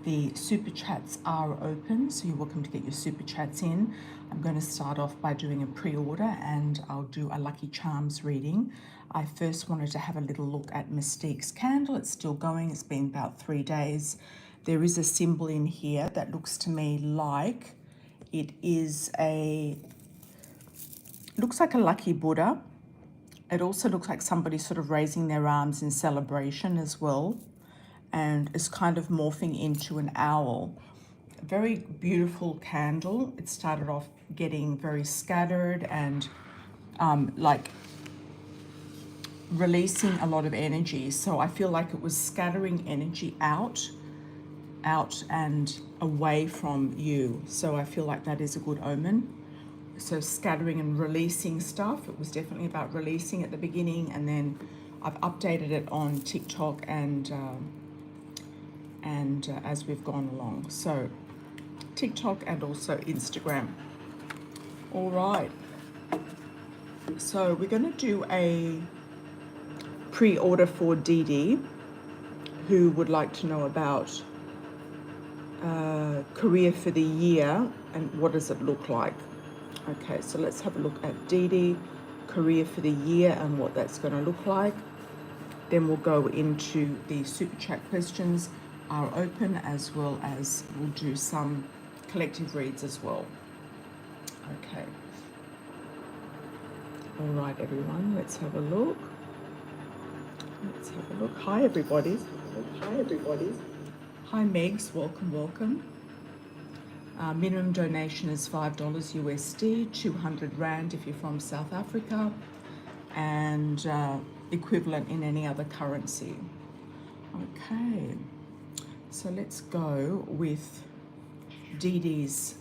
The super chats are open, so you're welcome to get your super chats in. I'm going to start off by doing a pre-order and I'll do a Lucky Charms reading. I first wanted to have a little look at Mystique's candle. It's still going. It's been about 3 days. There is a symbol in here that looks to me like it is looks like a lucky Buddha. It also looks like somebody sort of raising their arms in celebration as well. And it's kind of morphing into an owl. A very beautiful candle. It started off getting very scattered and like releasing a lot of energy. So I feel like it was scattering energy out and away from you. So I feel like that is a good omen. So scattering and releasing stuff. It was definitely about releasing at the beginning, and then I've updated it on TikTok and as we've gone along. So TikTok and also Instagram. All right. So we're going to do a pre-order for Dee Dee, who would like to know about career for the year and what does it look like. Okay, so let's have a look at Dee Dee, career for the year and what that's going to look like. Then we'll go into the super chat questions are open, as well as we'll do some collective reads as well. Okay. All right, everyone, let's have a look. Let's have a look. Hi, everybody. Hi, everybody. Hi, Megs. Welcome, welcome. Minimum donation is $5 USD, 200 Rand if you're from South Africa, and equivalent in any other currency. Okay, so let's go with Dee Dee's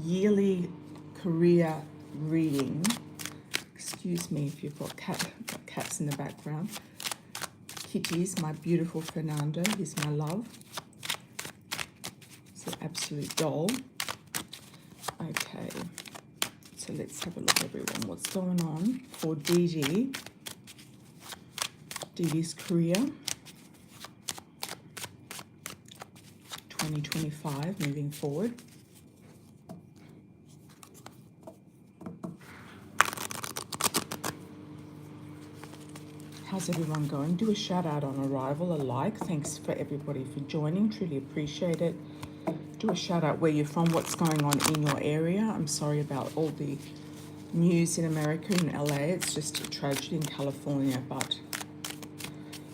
yearly career reading. Excuse me if you've got cats in the background. Kitty's my beautiful Fernando. He's my love. It's an absolute doll. Okay, so let's have a look, everyone. What's going on for Dee Dee? Dee Dee's career 2025, moving forward. How's everyone going? Do a shout out on arrival, a like. Thanks for everybody for joining. Truly appreciate it. Do a shout out where you're from, what's going on in your area. I'm sorry about all the news in America, in LA. It's just a tragedy in California, but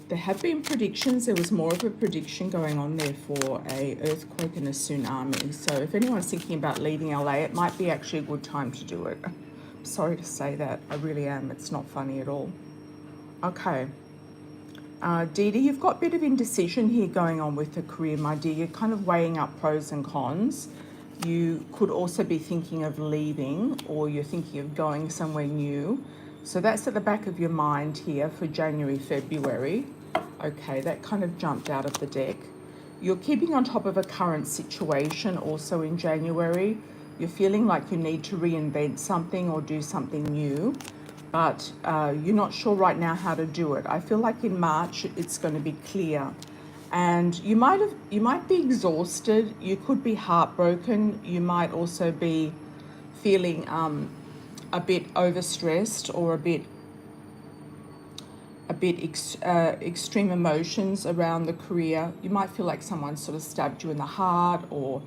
there have been predictions. There was more of a prediction going on there for a earthquake and a tsunami. So if anyone's thinking about leaving LA, it might be actually a good time to do it. I'm sorry to say that. I really am. It's not funny at all. Okay. Dee Dee, you've got a bit of indecision here going on with the career, my dear. You're kind of weighing up pros and cons. You could also be thinking of leaving, or you're thinking of going somewhere new. So that's at the back of your mind here for January, February. Okay, that kind of jumped out of the deck. You're keeping on top of a current situation also in January. You're feeling like you need to reinvent something or do something new, but you're not sure right now how to do it. I feel like in March it's going to be clear, and you might be exhausted. You could be heartbroken. You might also be feeling a bit overstressed or a bit extreme emotions around the career. You might feel like someone sort of stabbed you in the heart or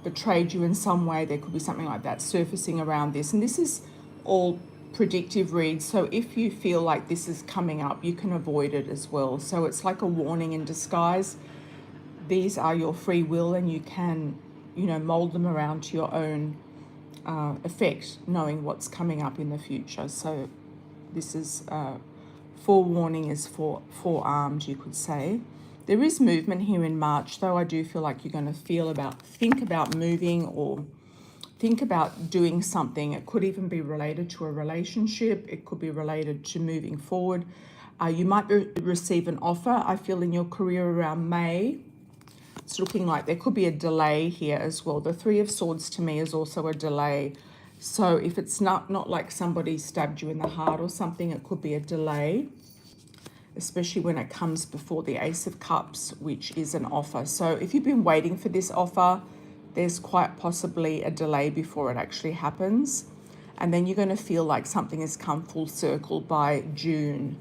betrayed you in some way. There could be something like that surfacing around this, and this is all predictive reads, so if you feel like this is coming up, you can avoid it as well. So it's like a warning in disguise. These are your free will, and you can, mold them around to your own effect, knowing what's coming up in the future. So this is forewarning is forearmed, you could say. There is movement here in March, though. I do feel like you're going to think about moving or think about doing something. It could even be related to a relationship. It could be related to moving forward. You might receive an offer, I feel, in your career around May. It's looking like there could be a delay here as well. The Three of Swords to me is also a delay. So if it's not like somebody stabbed you in the heart or something, it could be a delay. especially when it comes before the Ace of Cups, which is an offer. So if you've been waiting for this offer, there's quite possibly a delay before it actually happens. And then you're going to feel like something has come full circle by June.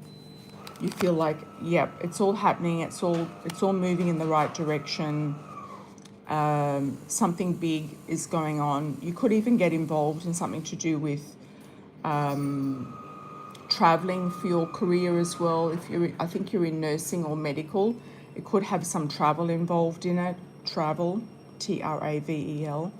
You feel like, yep, it's all happening. It's all moving in the right direction. Something big is going on. You could even get involved in something to do with traveling for your career as well. I think you're in nursing or medical, it could have some travel involved in it. Travel, travel.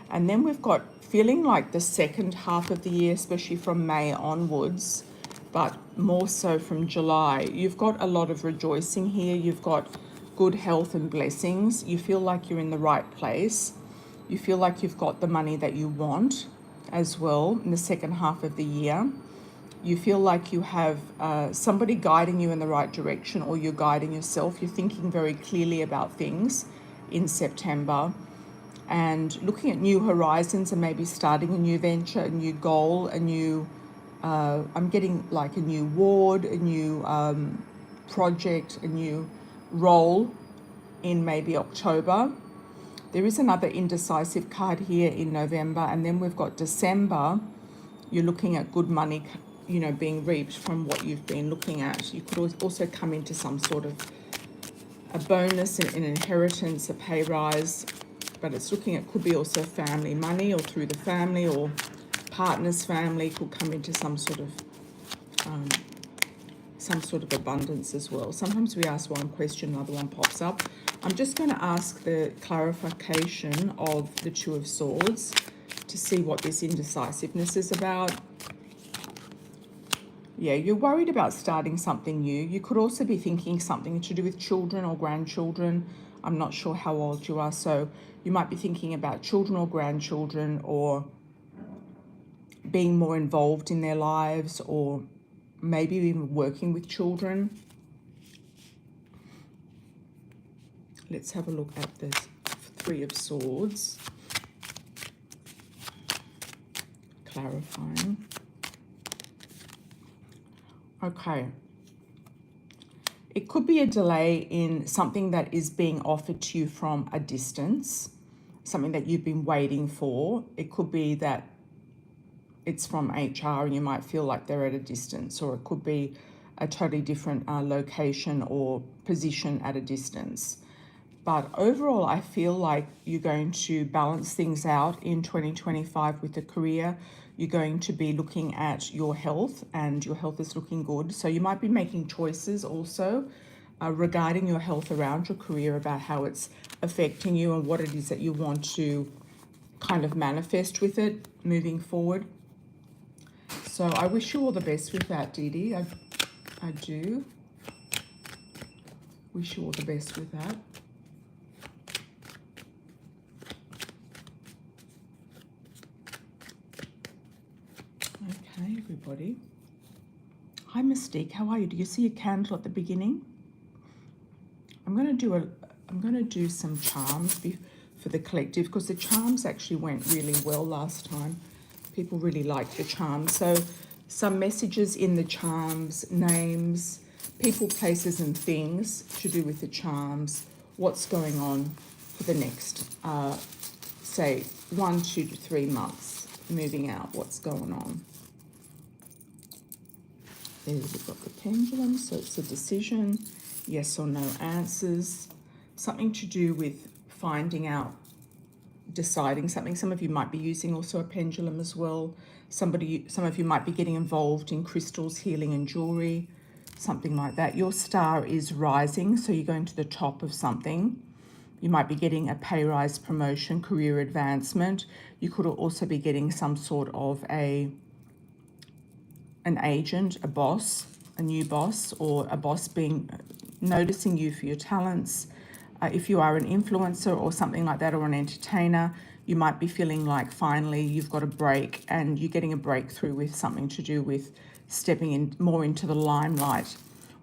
And then we've got feeling like the second half of the year, especially from May onwards, but more so from July, you've got a lot of rejoicing here. You've got good health and blessings. You feel like you're in the right place. You feel like you've got the money that you want as well in the second half of the year. You feel like you have somebody guiding you in the right direction, or you're guiding yourself. You're thinking very clearly about things in September and looking at new horizons and maybe starting a new venture, a new goal, a new, I'm getting like a new ward, a new project, a new role in maybe October. There is another indecisive card here in November, and then we've got December. You're looking at good money, being reaped from what you've been looking at. You could also come into some sort of a bonus, an inheritance, a pay rise, but it's looking at, could be also family money, or through the family or partner's family could come into some sort of abundance as well. Sometimes we ask one question, another one pops up. I'm just going to ask the clarification of the Two of Swords to see what this indecisiveness is about. Yeah, you're worried about starting something new. You could also be thinking something to do with children or grandchildren. I'm not sure how old you are, so you might be thinking about children or grandchildren, or being more involved in their lives, or maybe even working with children. Let's have a look at the Three of Swords. Clarifying. Okay. It could be a delay in something that is being offered to you from a distance, something that you've been waiting for. It could be that it's from HR and you might feel like they're at a distance, or it could be a totally different location or position at a distance. But overall, I feel like you're going to balance things out in 2025 with the career. You're going to be looking at your health, and your health is looking good. So you might be making choices also regarding your health around your career, about how it's affecting you and what it is that you want to kind of manifest with it moving forward. So I wish you all the best with that, Dee Dee. I do. Wish you all the best with that. Okay, everybody. Hi, Mystique. How are you? Do you see a candle at the beginning? I'm going to do some charms for the collective, because the charms actually went really well last time. People really liked the charms. So some messages in the charms, names, people, places and things to do with the charms. What's going on for the next, say, 1, 2 to 3 months, moving out, what's going on. There we've got the pendulum, so it's a decision, yes or no answers, something to do with finding out, deciding something. Some of you might be using also a pendulum as well. Some of you might be getting involved in crystals, healing and jewelry, something like that. Your star is rising, so you're going to the top of something. You might be getting a pay rise, promotion, career advancement. You could also be getting some sort of an agent, a boss, a new boss, or a boss noticing you for your talents. If you are an influencer or something like that, or an entertainer, you might be feeling like finally you've got a break and you're getting a breakthrough with something to do with stepping in more into the limelight.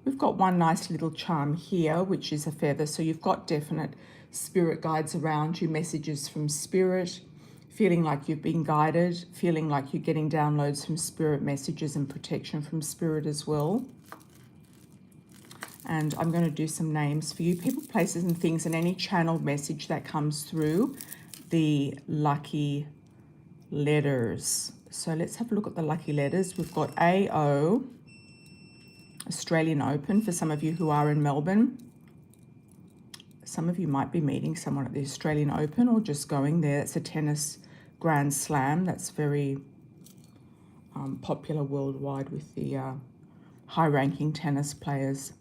We've got one nice little charm here, which is a feather. So you've got definite spirit guides around you, messages from spirit, feeling like you've been guided, feeling like you're getting downloads from spirit, messages and protection from spirit as well. And I'm going to do some names for you, people, places, and things, and any channeled message that comes through, the lucky letters. So let's have a look at the lucky letters. We've got AO, Australian Open, for some of you who are in Melbourne. Some of you might be meeting someone at the Australian Open or just going there. It's a tennis Grand Slam that's very popular worldwide with the high-ranking tennis players.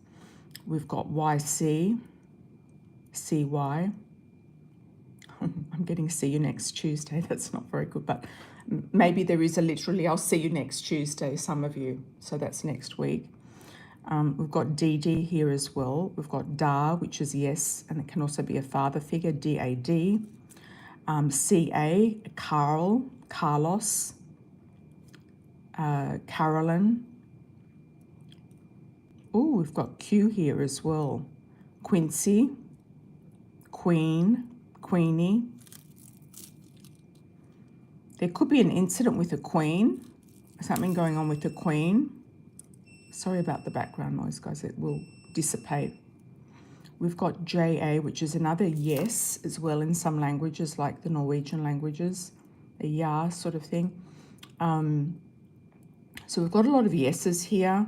We've got YC, CY. I'm getting see you next Tuesday. That's not very good, but maybe there is a literally I'll see you next Tuesday, some of you. So that's next week. We've got DD here as well. We've got DA, which is yes, and it can also be a father figure, DAD. CA, Carl, Carlos, Carolyn. Oh, we've got Q here as well. Quincy, Queen, Queenie. There could be an incident with a queen, something going on with the queen. Sorry about the background noise, guys. It will dissipate. We've got JA, which is another yes as well in some languages, like the Norwegian languages, a ja sort of thing. So we've got a lot of yeses here.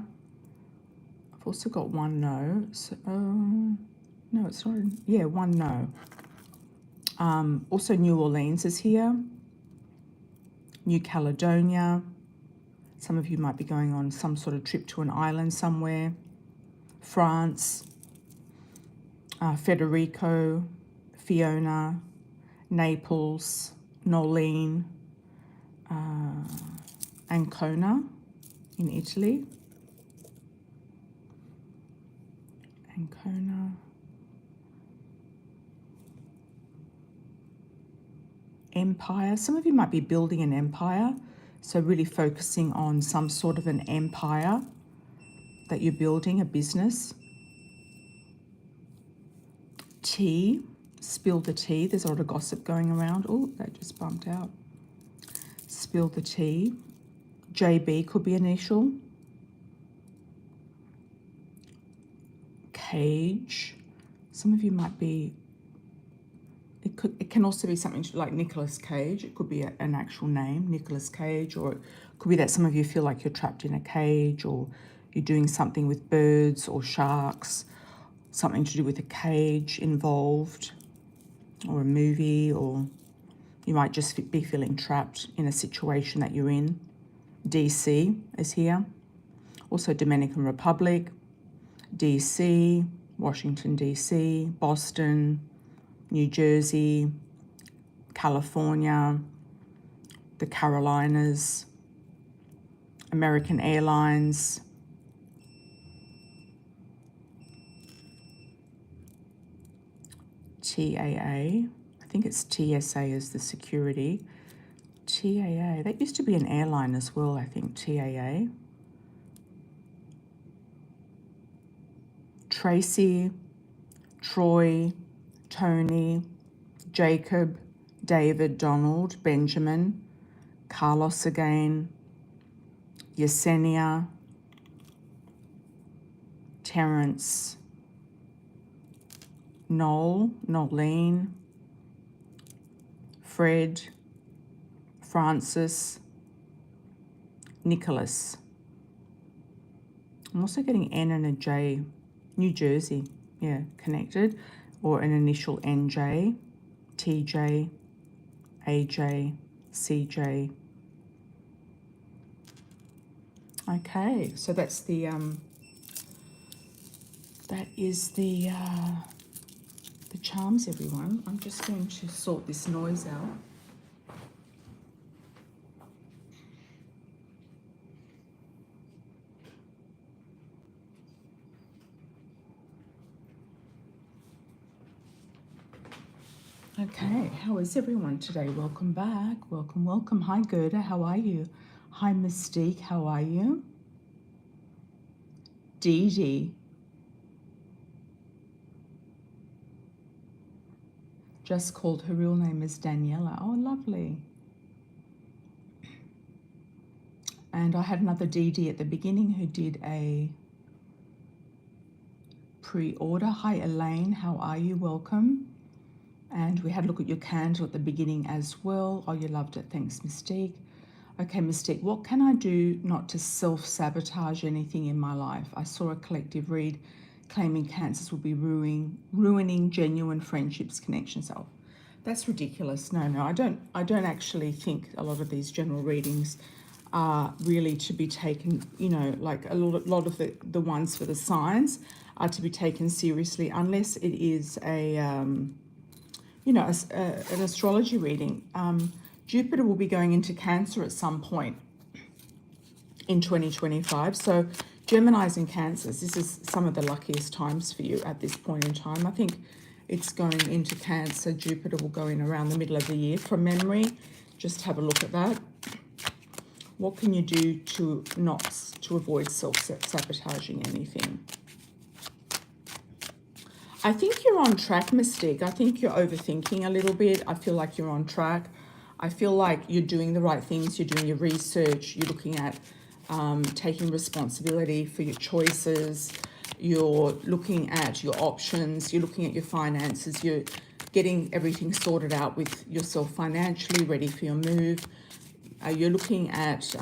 I've also got one no. So, no, it's not. Yeah, one no. Also New Orleans is here. New Caledonia. Some of you might be going on some sort of trip to an island somewhere. France. Federico. Fiona. Naples. Nolene. Ancona in Italy. Ancona. Empire. Some of you might be building an empire, so really focusing on some sort of an empire that you're building, a business. Tea. Spill the tea. There's a lot of gossip going around. Oh, that just bumped out. Spill the tea. JB could be initial. Cage. Some of you might be, it can also be something like Nicolas Cage. It could be an actual name, Nicolas Cage, or it could be that some of you feel like you're trapped in a cage, or you're doing something with birds or sharks, something to do with a cage involved, or a movie, or you might just be feeling trapped in a situation that you're in. DC is here. Also Dominican Republic, DC, Washington, DC, Boston, New Jersey, California, the Carolinas, American Airlines, TAA. I think it's TSA is the security. TAA, that used to be an airline as well, I think, TAA. Tracy, Troy, Tony, Jacob, David, Donald, Benjamin, Carlos again, Yesenia, Terrence, Noel, Nolene, Fred, Francis, Nicholas. I'm also getting N and a J. New Jersey, yeah, connected, or an initial NJ, TJ, AJ, CJ. Okay, so that's the that is the charms, everyone. I'm just going to sort this noise out. Okay, how is everyone today? Welcome back. Welcome, welcome. Hi, Gerda. How are you? Hi, Mystique. How are you? Dee Dee. Just called. Her real name is Daniela. Oh, lovely. And I had another Dee Dee at the beginning who did a pre-order. Hi Elaine, how are you? Welcome. And we had a look at your candle at the beginning as well. Oh, you loved it. Thanks, Mystique. Okay, Mystique, what can I do not to self-sabotage anything in my life? I saw a collective read claiming cancers will be ruining genuine friendships, connections. Oh, that's ridiculous. No, I don't actually think a lot of these general readings are really to be taken, you know, like a lot of the ones for the signs are to be taken seriously unless it is a, you know, an astrology reading. Jupiter will be going into Cancer at some point in 2025. So Geminis and Cancers, this is some of the luckiest times for you at this point in time. I think it's going into Cancer. Jupiter will go in around the middle of the year from memory. Just have a look at that. What can you do to avoid self-sabotaging anything? I think you're on track, Mystique. I think you're overthinking a little bit. I feel like you're on track. I feel like you're doing the right things. You're doing your research. You're looking at taking responsibility for your choices. You're looking at your options. You're looking at your finances. You're getting everything sorted out with yourself financially, ready for your move. You're looking at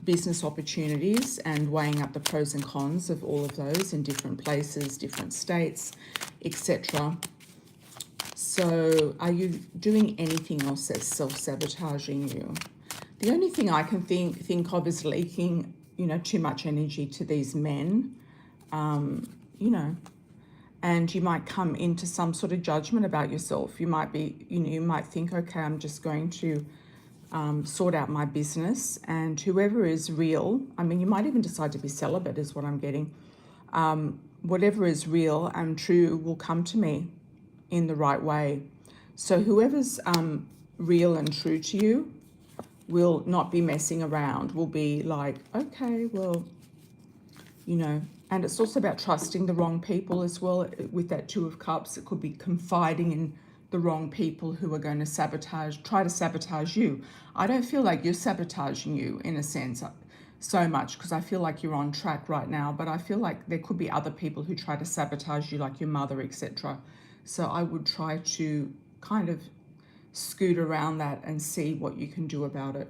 business opportunities and weighing up the pros and cons of all of those in different places, different states, etc. So are you doing anything else that's self-sabotaging you? The only thing I can think of is leaking, you know, too much energy to these men, you know, and you might come into some sort of judgment about yourself. You might be, you know, you might think, okay, I'm just going to sort out my business, and whoever is real, I mean, you might even decide to be celibate is what I'm getting. Whatever is real and true will come to me in the right way. So whoever's real and true to you will not be messing around, will be like, okay, well, you know, and it's also about trusting the wrong people as well. With that Two of Cups, it could be confiding in the wrong people who are going to try to sabotage you. I don't feel like you're sabotaging you in a sense so much, because I feel like you're on track right now, but I feel like there could be other people who try to sabotage you, like your mother, etc. So I would try to kind of scoot around that and see what you can do about it.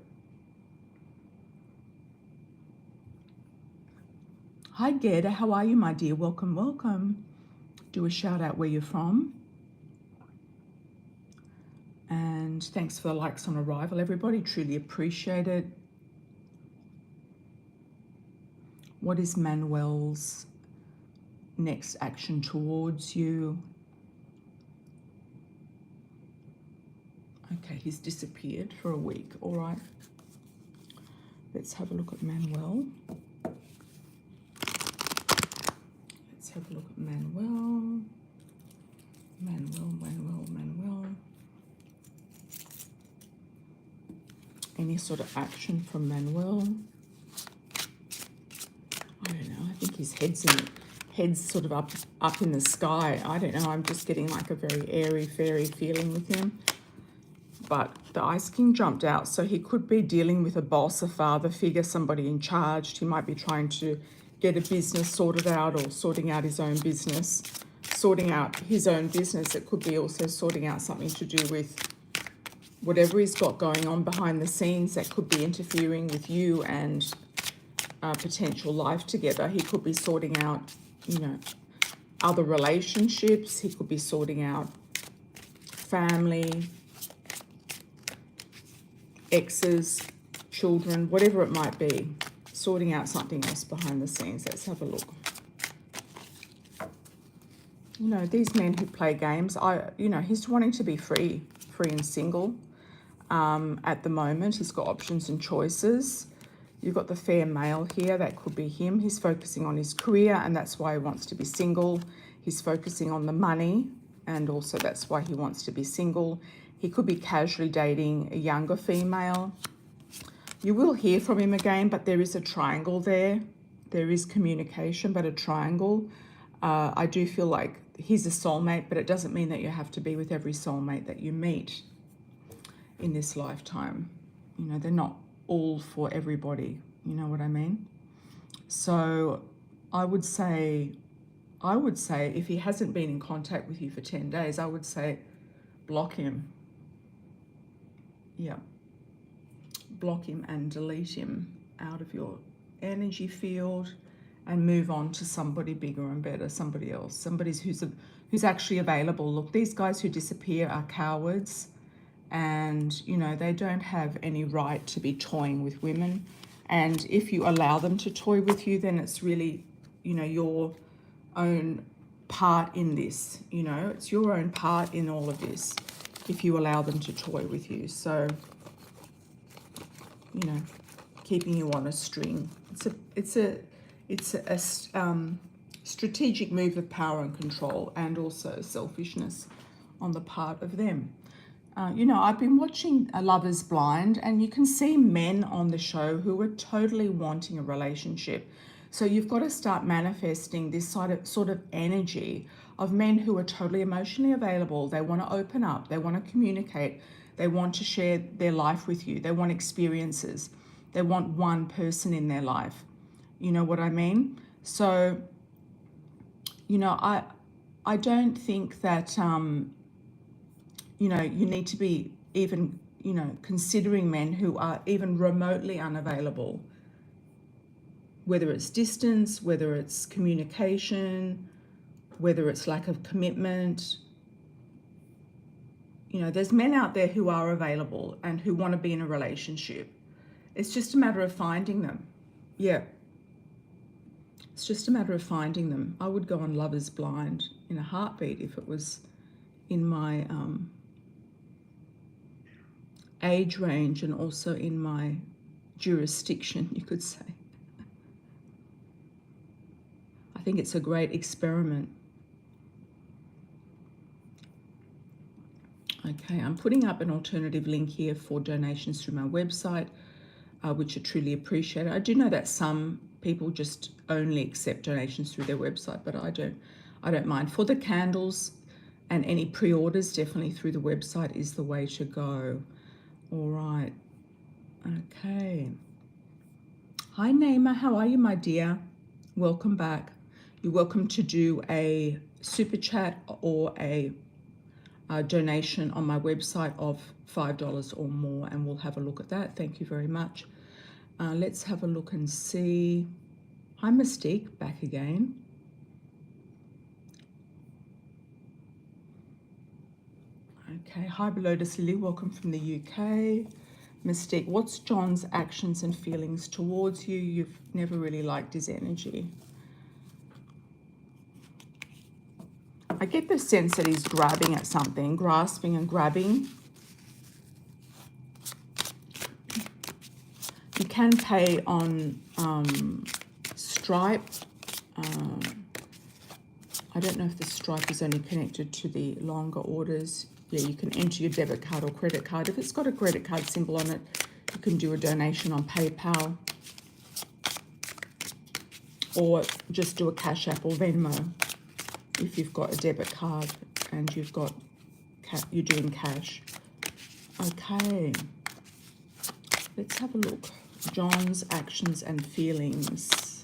Hi Gerda, how are you, my dear? Welcome, welcome. Do a shout out where you're from. And thanks for the likes on arrival, everybody. Truly appreciate it. What is Manuel's next action towards you? Okay, he's disappeared for a week. All right. Let's have a look at Manuel. Let's have a look at Manuel. Manuel. Any sort of action from Manuel? I don't know. I think his head's sort of up in the sky. I don't know. I'm just getting like a very airy, fairy feeling with him. But the Ice King jumped out, so he could be dealing with a boss, a father figure, somebody in charge. He might be trying to get a business sorted out, or sorting out his own business. Sorting out his own business. It could be also sorting out something to do with whatever he's got going on behind the scenes that could be interfering with you and potential life together. He could be sorting out, you know, other relationships. He could be sorting out family, exes, children, whatever it might be. Sorting out something else behind the scenes. Let's have a look. You know, these men who play games, you know, he's wanting to be free and single at the moment. He's got options and choices. You've got the fair male here. That could be him. He's focusing on his career, and that's why he wants to be single. He's focusing on the money, and also that's why he wants to be single. He could be casually dating a younger female. You will hear from him again, but there is a triangle there. There is communication, but a triangle. I do feel like he's a soulmate, but it doesn't mean that you have to be with every soulmate that you meet in this lifetime. You know, they're not all for everybody. You know what I mean? So I would say I would say if he hasn't been in contact with you for 10 days, I would say block him. Yeah. Block him and delete him out of your energy field and move on to somebody bigger and better, somebody else, somebody who's actually available. Look, these guys who disappear are cowards, and you know they don't have any right to be toying with women. And if you allow them to toy with you, then it's really, you know, your own part in this. You know, it's your own part in all of this if you allow them to toy with you. So, you know, keeping you on a string. It's a strategic move of power and control, and also selfishness on the part of them. You know, I've been watching Love is Blind, and you can see men on the show who are totally wanting a relationship. So you've got to start manifesting this sort of energy of men who are totally emotionally available. They want to open up. They want to communicate. They want to share their life with you. They want experiences. They want one person in their life. You know what I mean? So, you know, I don't think that you know, you need to be even, you know, considering men who are even remotely unavailable, whether it's distance, whether it's communication, whether it's lack of commitment. You know, there's men out there who are available and who want to be in a relationship. It's just a matter of finding them. Yeah. It's just a matter of finding them. I would go on Love is Blind in a heartbeat if it was in my age range and also in my jurisdiction, you could say. I think it's a great experiment. Okay, I'm putting up an alternative link here for donations through my website, which are truly appreciated. I do know that some people just only accept donations through their website, but I don't mind. For the candles and any pre-orders, definitely through the website is the way to go. All right. Okay. Hi, Naima. How are you, my dear? Welcome back. You're welcome to do a super chat or a donation on my website of $5 or more, and we'll have a look at that. Thank you very much. Let's have a look and see. Hi, Mystique, back again. Okay, hi, Lotus Lily, welcome from the UK. Mystique, what's John's actions and feelings towards you? You've never really liked his energy. I get the sense that he's grabbing at something, grasping and grabbing. You can pay on Stripe. I don't know if the Stripe is only connected to the longer orders. Yeah, you can enter your debit card or credit card. If it's got a credit card symbol on it, you can do a donation on PayPal. Or just do a Cash App or Venmo if you've got a debit card and you're doing cash. Okay, let's have a look. John's actions and feelings.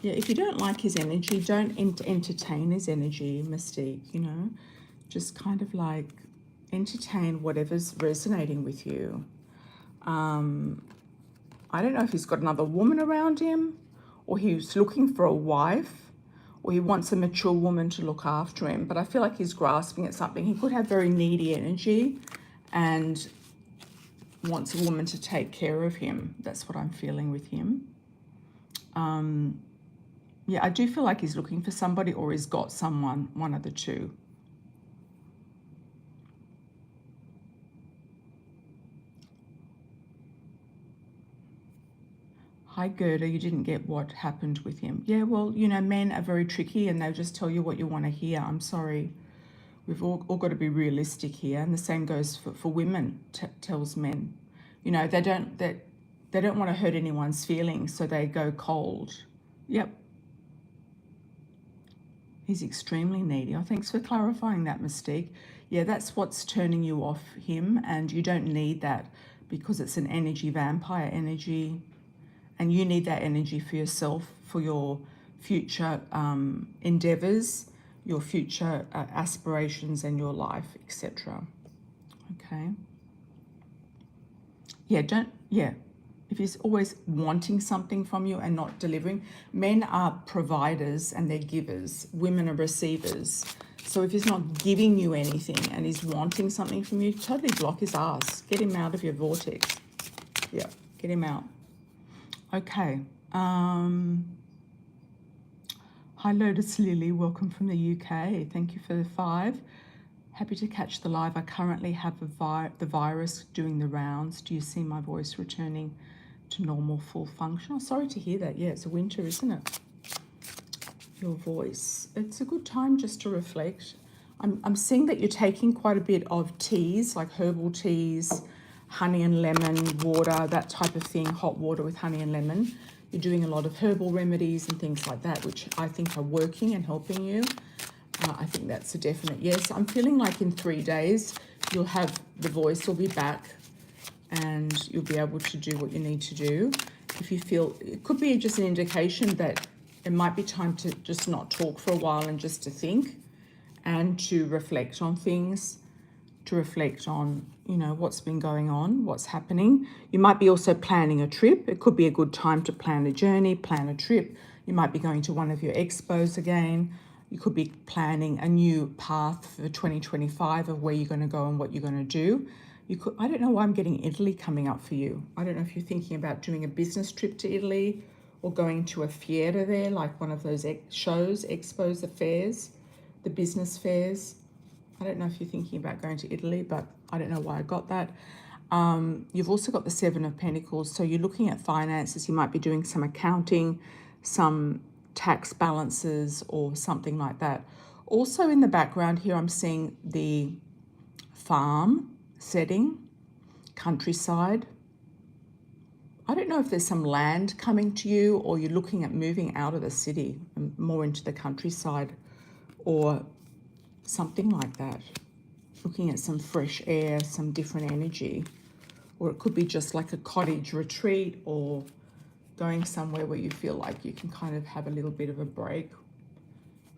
Yeah, if you don't like his energy, don't entertain his energy, Mystique, you know. Just kind of like entertain whatever's resonating with you. I don't know if he's got another woman around him, or he's looking for a wife, or he wants a mature woman to look after him. But I feel like he's grasping at something. He could have very needy energy and wants a woman to take care of him. That's what I'm feeling with him. Yeah, I do feel like he's looking for somebody, or he's got someone, one of the two. Hi, Gerda, you didn't get what happened with him. Yeah, well, you know, men are very tricky and they'll just tell you what you want to hear. I'm sorry. We've all got to be realistic here. And the same goes for women, tells men. You know, they don't want to hurt anyone's feelings, so they go cold. Yep. He's extremely needy. Oh, thanks for clarifying that, Mystique. Yeah, that's what's turning you off him, and you don't need that because it's an energy, vampire energy. And you need that energy for yourself, for your future endeavors, your future aspirations and your life, etc. Okay. Yeah. If he's always wanting something from you and not delivering, men are providers and they're givers. Women are receivers. So if he's not giving you anything and he's wanting something from you, totally block his ass. Get him out of your vortex. Yeah, get him out. Okay. Hi, Lotus Lily. Welcome from the UK. Thank you for the 5. Happy to catch the live. I currently have the virus doing the rounds. Do you see my voice returning to normal full function? Oh, sorry to hear that. Yeah, it's a winter, isn't it? Your voice. It's a good time just to reflect. I'm seeing that you're taking quite a bit of teas, like herbal teas, honey and lemon water, that type of thing, hot water with honey and lemon. You're doing a lot of herbal remedies and things like that, which I think are working and helping you. I think that's a definite yes. I'm feeling like in 3 days, you'll have, the voice will be back and you'll be able to do what you need to do. If you feel, it could be just an indication that it might be time to just not talk for a while and just to think and to reflect on things, to reflect on, you know, what's been going on, what's happening. You might be also planning a trip. It could be a good time to plan a journey, plan a trip. You might be going to one of your expos again. You could be planning a new path for 2025 of where you're going to go and what you're going to do. You could, I don't know why I'm getting Italy coming up for you. I don't know if you're thinking about doing a business trip to Italy or going to a fiera there, like one of those shows, expos, the fairs, the business fairs. I don't know if you're thinking about going to Italy, but I don't know why I got that. You've also got the 7 of Pentacles. So you're looking at finances. You might be doing some accounting, some tax balances or something like that. Also in the background here, I'm seeing the farm setting, countryside. I don't know if there's some land coming to you or you're looking at moving out of the city and more into the countryside or something like that. Looking at some fresh air, some different energy. Or it could be just like a cottage retreat or going somewhere where you feel like you can kind of have a little bit of a break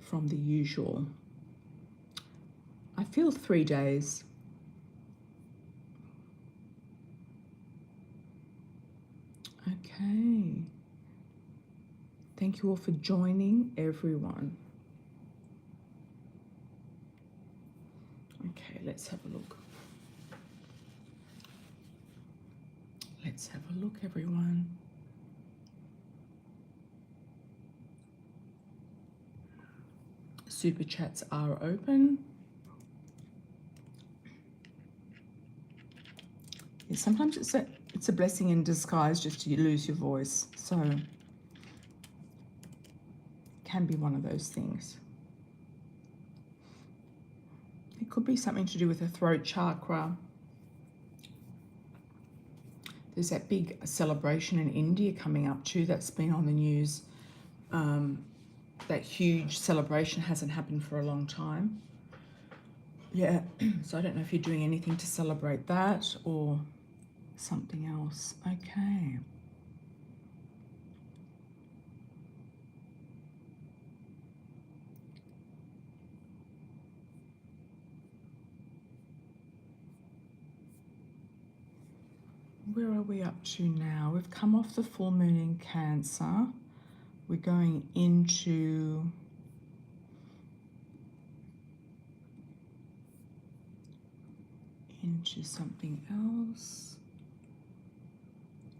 from the usual. I feel 3 days. Okay. Thank you all for joining, everyone. Okay, let's have a look. Let's have a look, everyone. Super chats are open. Yeah, sometimes it's a blessing in disguise just to lose your voice. So it can be one of those things. It could be something to do with the throat chakra. There's that big celebration in India coming up too that's been on the news. That huge celebration hasn't happened for a long time. Yeah, so I don't know if you're doing anything to celebrate that or something else. Okay. Where are we up to now? We've come off the full moon in Cancer. We're going into something else.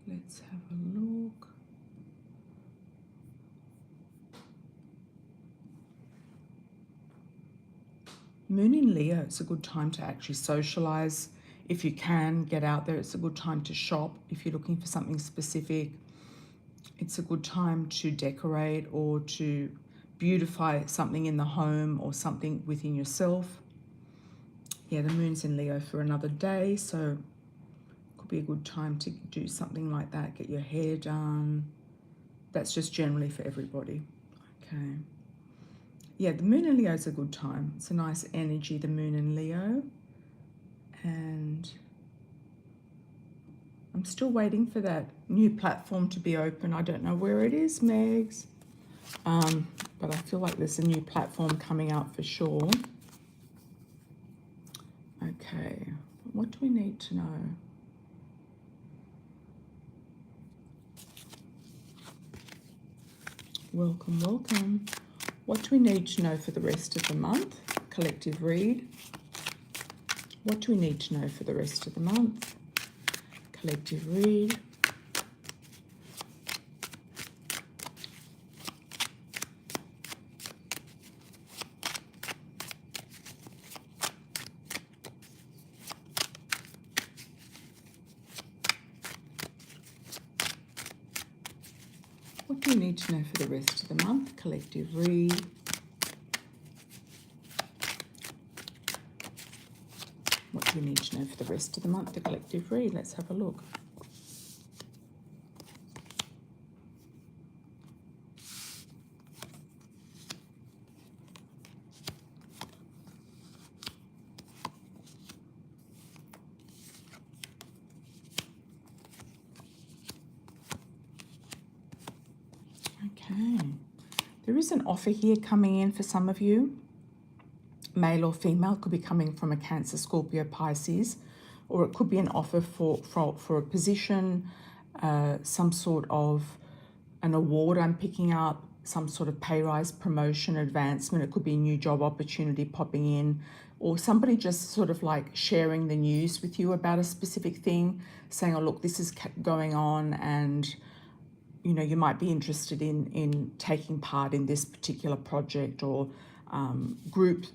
Let's have a look. Moon in Leo, it's a good time to actually socialize. If you can, get out there. It's a good time to shop if you're looking for something specific. It's a good time to decorate or to beautify something in the home or something within yourself. Yeah, the moon's in Leo for another day, so it could be a good time to do something like that. Get your hair done. That's just generally for everybody. Okay. Yeah, the moon in Leo is a good time. It's a nice energy, the moon in Leo. And I'm still waiting for that new platform to be open. I don't know where it is, Megs. But I feel like there's a new platform coming out for sure. Okay, what do we need to know? Welcome, welcome. What do we need to know for the rest of the month? Collective read. What do we need to know for the rest of the month? Collective read. What do we need to know for the rest of the month? Collective read. What do we need to know for the rest of the month? The collective read. Let's have a look. Okay. There is an offer here coming in for some of you. Male or female, could be coming from a Cancer, Scorpio, Pisces, or it could be an offer for a position, some sort of an award I'm picking up, some sort of pay rise, promotion, advancement. It could be a new job opportunity popping in, or somebody just sort of like sharing the news with you about a specific thing, saying, oh, look, this is going on, and you know, you might be interested in taking part in this particular project, or group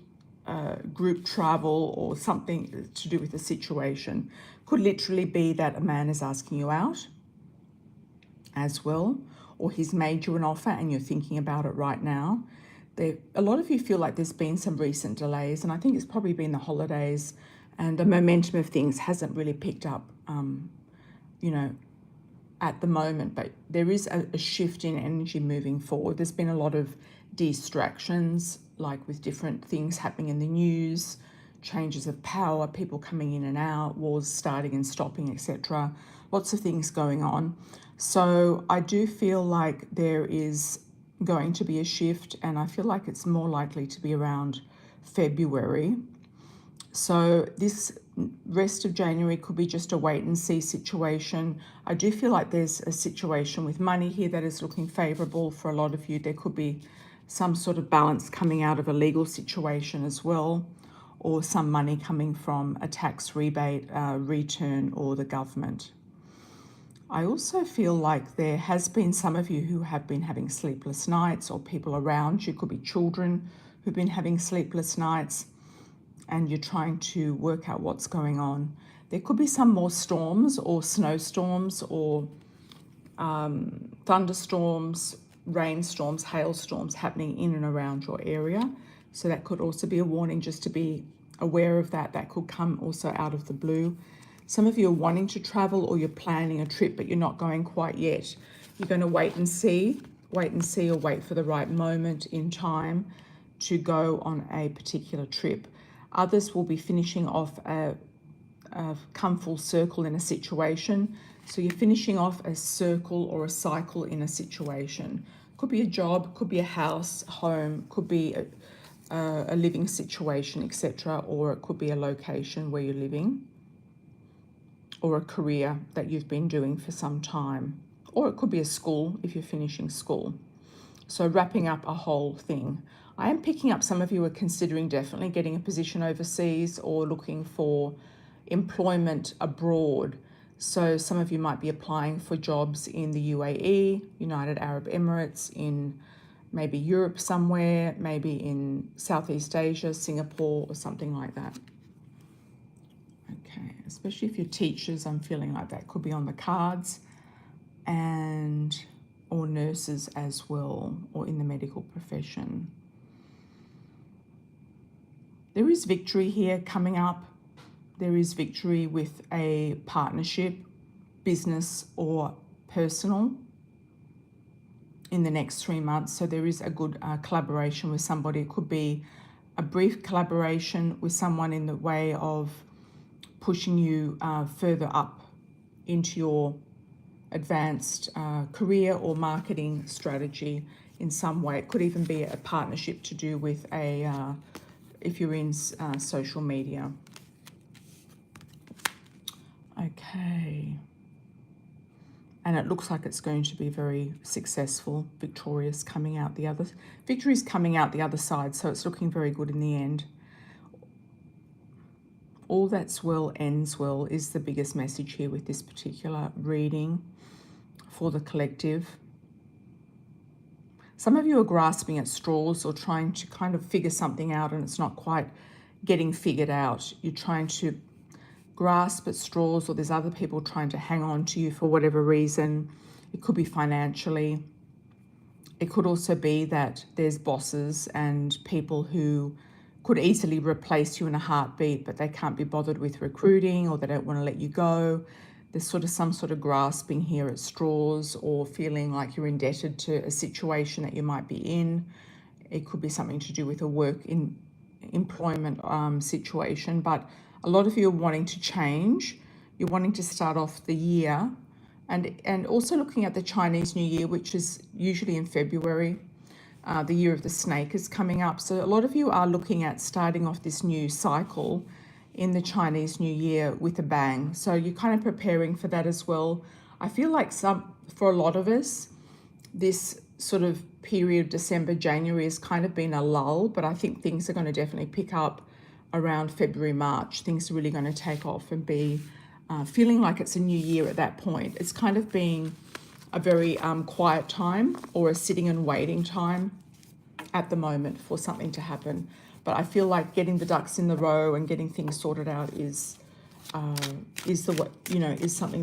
travel, or something to do with the situation. Could literally be that a man is asking you out as well, or he's made you an offer and you're thinking about it right now. A lot of you feel like there's been some recent delays, and I think it's probably been the holidays, and the momentum of things hasn't really picked up, you know, at the moment, but there is a shift in energy moving forward. There's been a lot of distractions, like with different things happening in the news, changes of power, people coming in and out, wars starting and stopping, etc. Lots of things going on. So I do feel like there is going to be a shift, and I feel like it's more likely to be around February. So this rest of January could be just a wait and see situation. I do feel like there's a situation with money here that is looking favorable for a lot of you. There could be some sort of balance coming out of a legal situation as well, or some money coming from a tax rebate, return, or the government. I also feel like there has been some of you who have been having sleepless nights, or people around you, could be children who've been having sleepless nights, and you're trying to work out what's going on. There could be some more storms or snowstorms or thunderstorms, rainstorms, hailstorms happening in and around your area. So that could also be a warning, just to be aware of that. That could come also out of the blue. Some of you are wanting to travel, or you're planning a trip, but you're not going quite yet. You're going to wait and see, or wait for the right moment in time to go on a particular trip. Others will be finishing off a come full circle in a situation. So you're finishing off a circle or a cycle in a situation. Could be a job, could be a house, home, could be a living situation, etc. Or it could be a location where you're living, or a career that you've been doing for some time. Or it could be a school if you're finishing school. So wrapping up a whole thing. I am picking up some of you are considering definitely getting a position overseas, or looking for employment abroad. So some of you might be applying for jobs in the UAE, United Arab Emirates, in maybe Europe somewhere, maybe in Southeast Asia, Singapore, or something like that. Okay, especially if you're teachers, I'm feeling like that could be on the cards, and or nurses as well, or in the medical profession. There is victory here coming up. There is victory with a partnership, business or personal, in the next 3 months. So there is a good collaboration with somebody. It could be a brief collaboration with someone in the way of pushing you further up into your advanced career or marketing strategy. in some way. It could even be a partnership to do with a, if you're in social media. Okay. And it looks like it's going to be very successful, victorious, coming out the other, victory's coming out the other side, so it's looking very good in the end. All that's well ends well is the biggest message here with this particular reading for the collective. Some of you are grasping at straws or trying to kind of figure something out and it's not quite getting figured out. You're trying to grasp at straws, or there's other people trying to hang on to you for whatever reason. It could be financially. It could also be that there's bosses and people who could easily replace you in a heartbeat, but they can't be bothered with recruiting, or they don't want to let you go. There's sort of some sort of grasping here at straws, or feeling like you're indebted to a situation that you might be in. It could be something to do with a employment situation, but a lot of you are wanting to change. You're wanting to start off the year, and also looking at the Chinese New Year, which is usually in February. The year of the snake is coming up. So a lot of you are looking at starting off this new cycle in the Chinese New Year with a bang. So you're kind of preparing for that as well. I feel like for a lot of us, this sort of period, December, January, has kind of been a lull, but I think things are going to definitely pick up around February, March. Things are really going to take off and be feeling like it's a new year at that point. It's kind of being a very quiet time, or a sitting and waiting time at the moment for something to happen. But I feel like getting the ducks in the row and getting things sorted out is something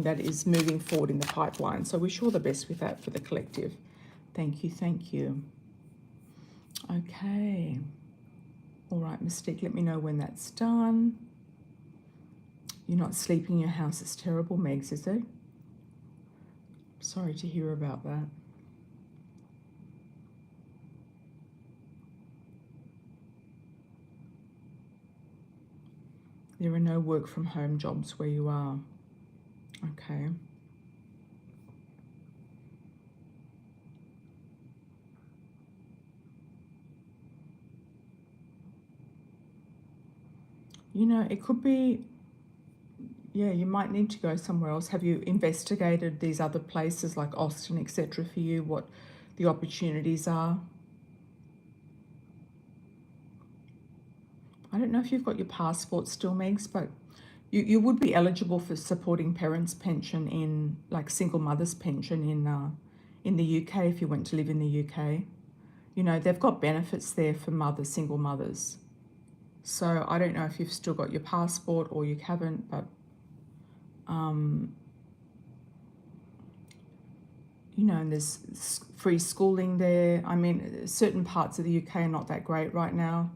that is moving forward in the pipeline. So wish you all the best with that for the collective. Thank you, thank you. Okay. All right, Mystique, let me know when that's done. You're not sleeping in your house. It's terrible, Megs, is it? Sorry to hear about that. There are no work from home jobs where you are. Okay. You know, it could be, yeah, you might need to go somewhere else. Have you investigated these other places like Austin, etc., for you, what the opportunities are? I don't know if you've got your passport still, Megs, but you would be eligible for supporting parents' pension, in like single mother's pension in the UK if you went to live in the UK. You know, they've got benefits there for single mothers. So I don't know if you've still got your passport or you haven't, but you know, and there's free schooling there. I mean, certain parts of the UK are not that great right now.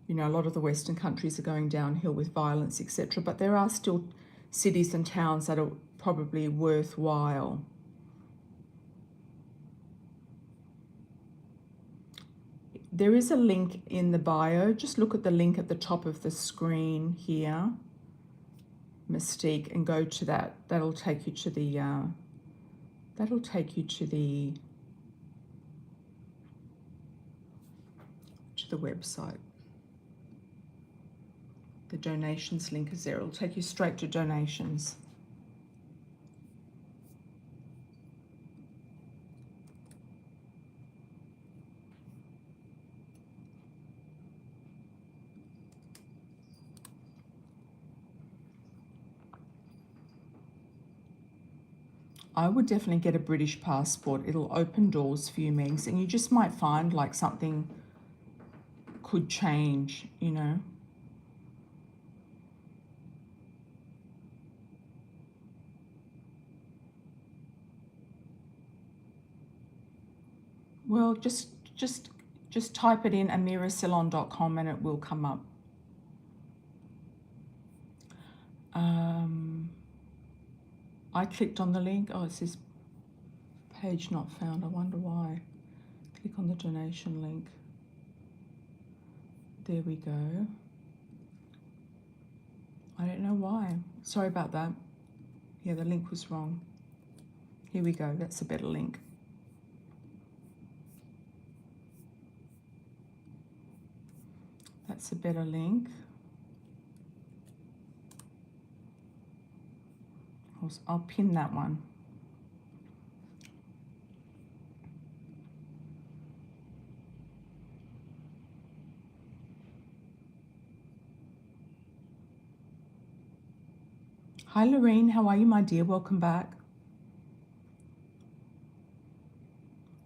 You know, a lot of the Western countries are going downhill with violence, etc. But there are still cities and towns that are probably worthwhile. There is a link in the bio. Just look at the link at the top of the screen here, Mystique, and go to that. That'll take you to the website. The donations link is there. It'll take you straight to donations. I would definitely get a British passport. It'll open doors for you, Megs, and you just might find like something could change, you know. Well, just type it in AMIRA'CELON.com and it will come up. I clicked on the link. Oh, it says page not found. I wonder why. Click on the donation link. There we go. I don't know why. Sorry about that. Yeah, the link was wrong. Here we go. That's a better link. That's a better link. I'll pin that one. Hi Lorraine, how are you, my dear? Welcome back.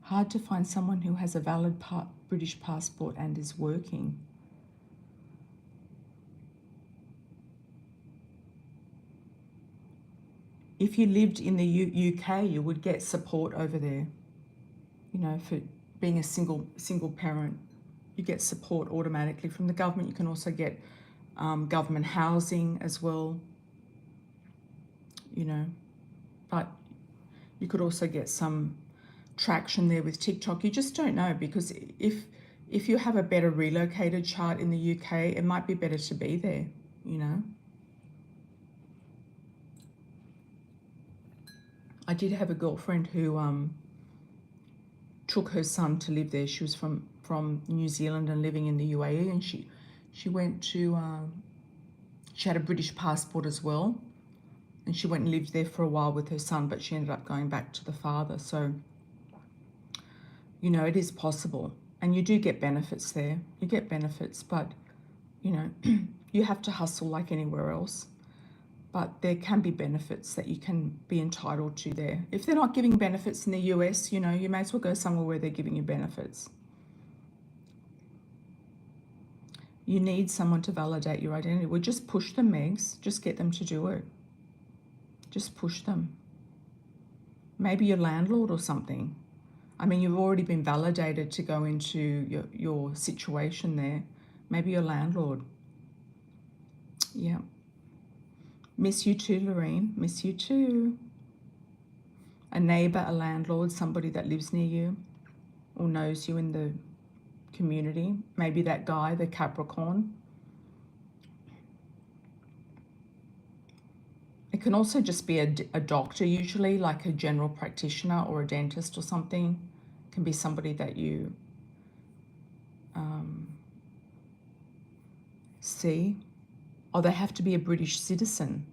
Hard to find someone who has a valid British passport and is working. If you lived in the UK, you would get support over there. You know, for being a single parent, you get support automatically from the government. You can also get government housing as well. You know, but you could also get some traction there with TikTok. You just don't know, because if you have a better relocated chart in the UK, it might be better to be there, you know. I did have a girlfriend who took her son to live there. She was from New Zealand and living in the UAE, and she went to she had a British passport as well, and she went and lived there for a while with her son, but she ended up going back to the father. So, you know, it is possible, and you do get benefits there. You get benefits, but, you know, you have to hustle like anywhere else. But there can be benefits that you can be entitled to there. If they're not giving benefits in the US, you know, you may as well go somewhere where they're giving you benefits. You need someone to validate your identity. Well, just push them, Megs. Just get them to do it. Just push them. Maybe your landlord or something. I mean, you've already been validated to go into your situation there. Maybe your landlord. Yeah. Miss you too, Lorraine. Miss you too. A neighbour, a landlord, somebody that lives near you or knows you in the community. Maybe that guy, the Capricorn. It can also just be a doctor, usually, like a general practitioner or a dentist or something. It can be somebody that you see. Or they have to be a British citizen.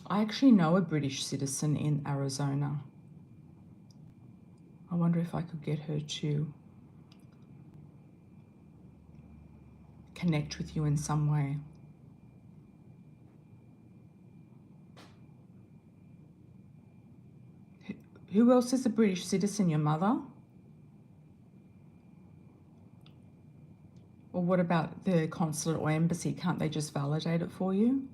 I actually know a British citizen in Arizona. I wonder if I could get her to connect with you in some way. Who else is a British citizen? Your mother? Or what about the consulate or embassy? Can't they just validate it for you?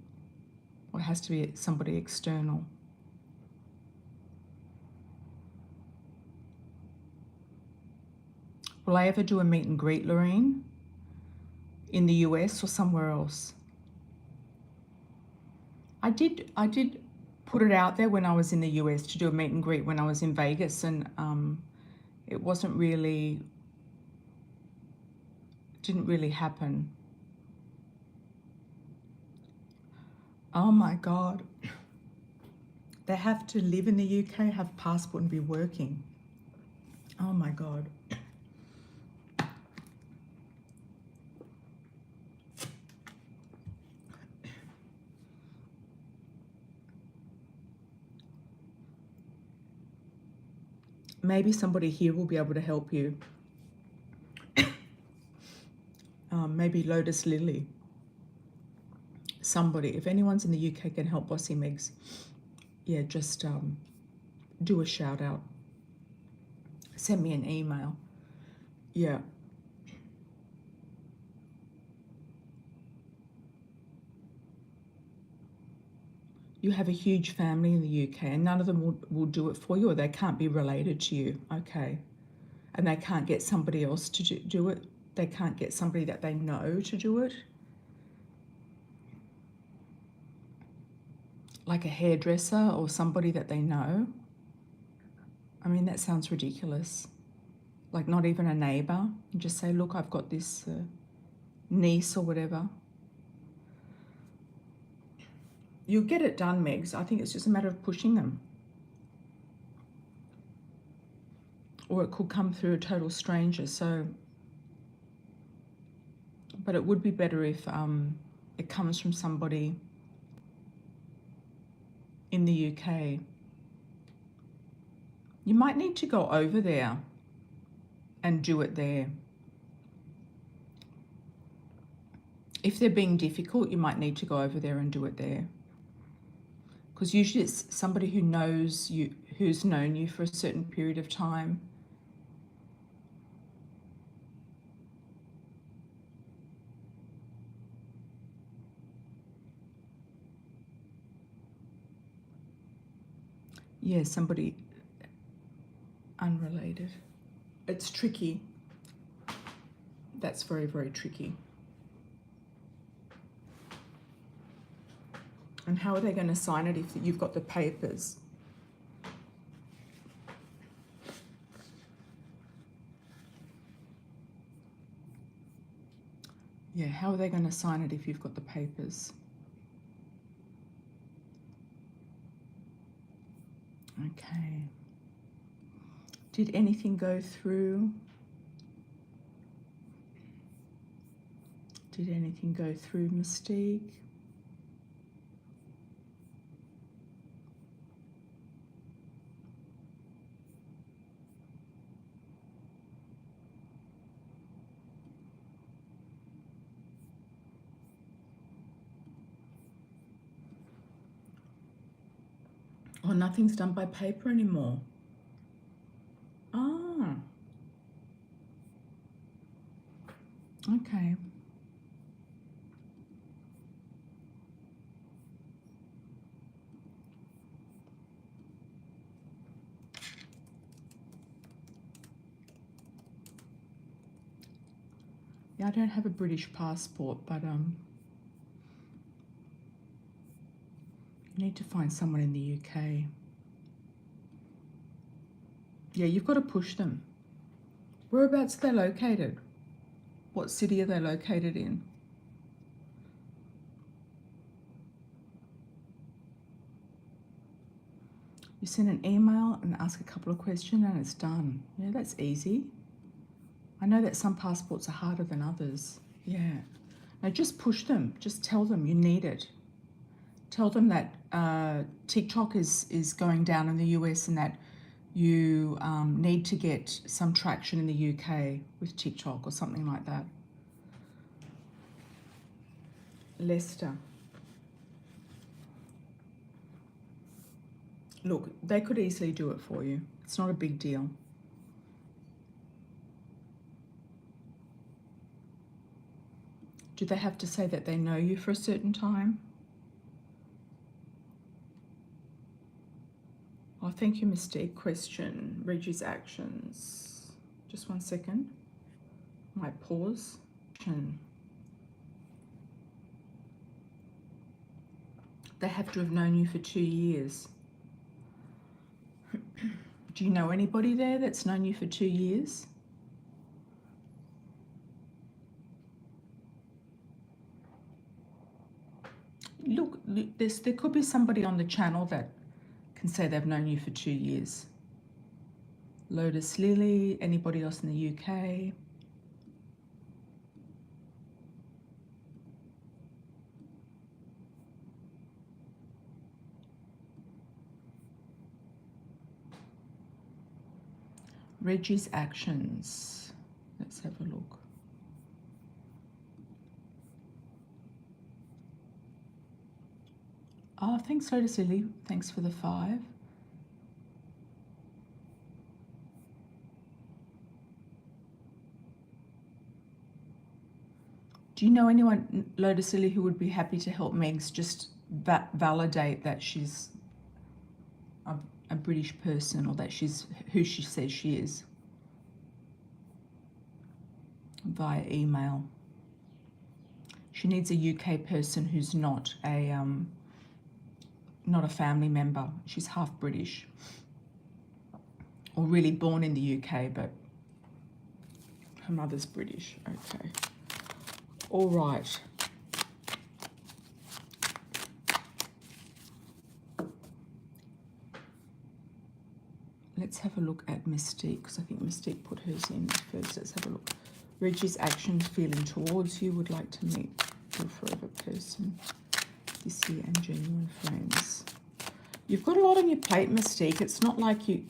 Or it has to be somebody external? Will I ever do a meet and greet, Lorraine? In the US or somewhere else? I did put it out there when I was in the US to do a meet and greet when I was in Vegas, and it didn't really happen. Oh my God. They have to live in the UK, have a passport and be working. Oh my God. Maybe somebody here will be able to help you. Maybe Lotus Lily. Somebody. If anyone's in the UK can help Bossy Megs, yeah, just do a shout out. Send me an email. Yeah. You have a huge family in the UK and none of them will do it for you, or they can't be related to you. Okay. And they can't get somebody else to do it. They can't get somebody that they know to do it. Like a hairdresser or somebody that they know. I mean, that sounds ridiculous. Like not even a neighbour. And just say, look, I've got this niece or whatever. You'll get it done, Megs. I think it's just a matter of pushing them. or it could come through a total stranger. So, but it would be better if it comes from somebody in the UK. You might need to go over there and do it there. If they're being difficult, you might need to go over there and do it there. Because usually it's somebody who knows you, who's known you for a certain period of time. Yeah, somebody unrelated. It's tricky. That's very, very tricky. And how are they going to sign it if you've got the papers? Yeah, how are they going to sign it if you've got the papers? Okay. Did anything go through? Did anything go through, Mystique? Oh, nothing's done by paper anymore. Ah. Okay. Yeah, I don't have a British passport, but you need to find someone in the UK. Yeah, you've got to push them. Whereabouts are they located? What city are they located in? You send an email and ask a couple of questions and it's done. Yeah, that's easy. I know that some passports are harder than others. Yeah. Now just push them. Just tell them you need it. Tell them that TikTok is going down in the US and that you need to get some traction in the UK with TikTok or something like that. Leicester. Look, they could easily do it for you. It's not a big deal. Do they have to say that they know you for a certain time? Oh, thank you, Mystique. Question. Reggie's actions. Just 1 second. Might pause. They have to have known you for 2 years. Do you know anybody there that's known you for 2 years? Look, there could be somebody on the channel that can say they've known you for 2 years. Lotus Lily, anybody else in the UK? Reggie's actions. Let's have a look. Oh, thanks, Lotus Lily. Thanks for the 5. Do you know anyone, Lotus Lily, who would be happy to help Megs just validate that she's a British person or that she's who she says she is? Via email. She needs a UK person who's not a family member. She's half British or really born in the UK, but her mother's British. Okay. All right. Let's have a look at Mystique, because I think Mystique put hers in first. Let's have a look. Reggie's actions, feeling towards you, would like to meet your forever person this year and genuine friends. You've got a lot on your plate, Mystique. It's not like you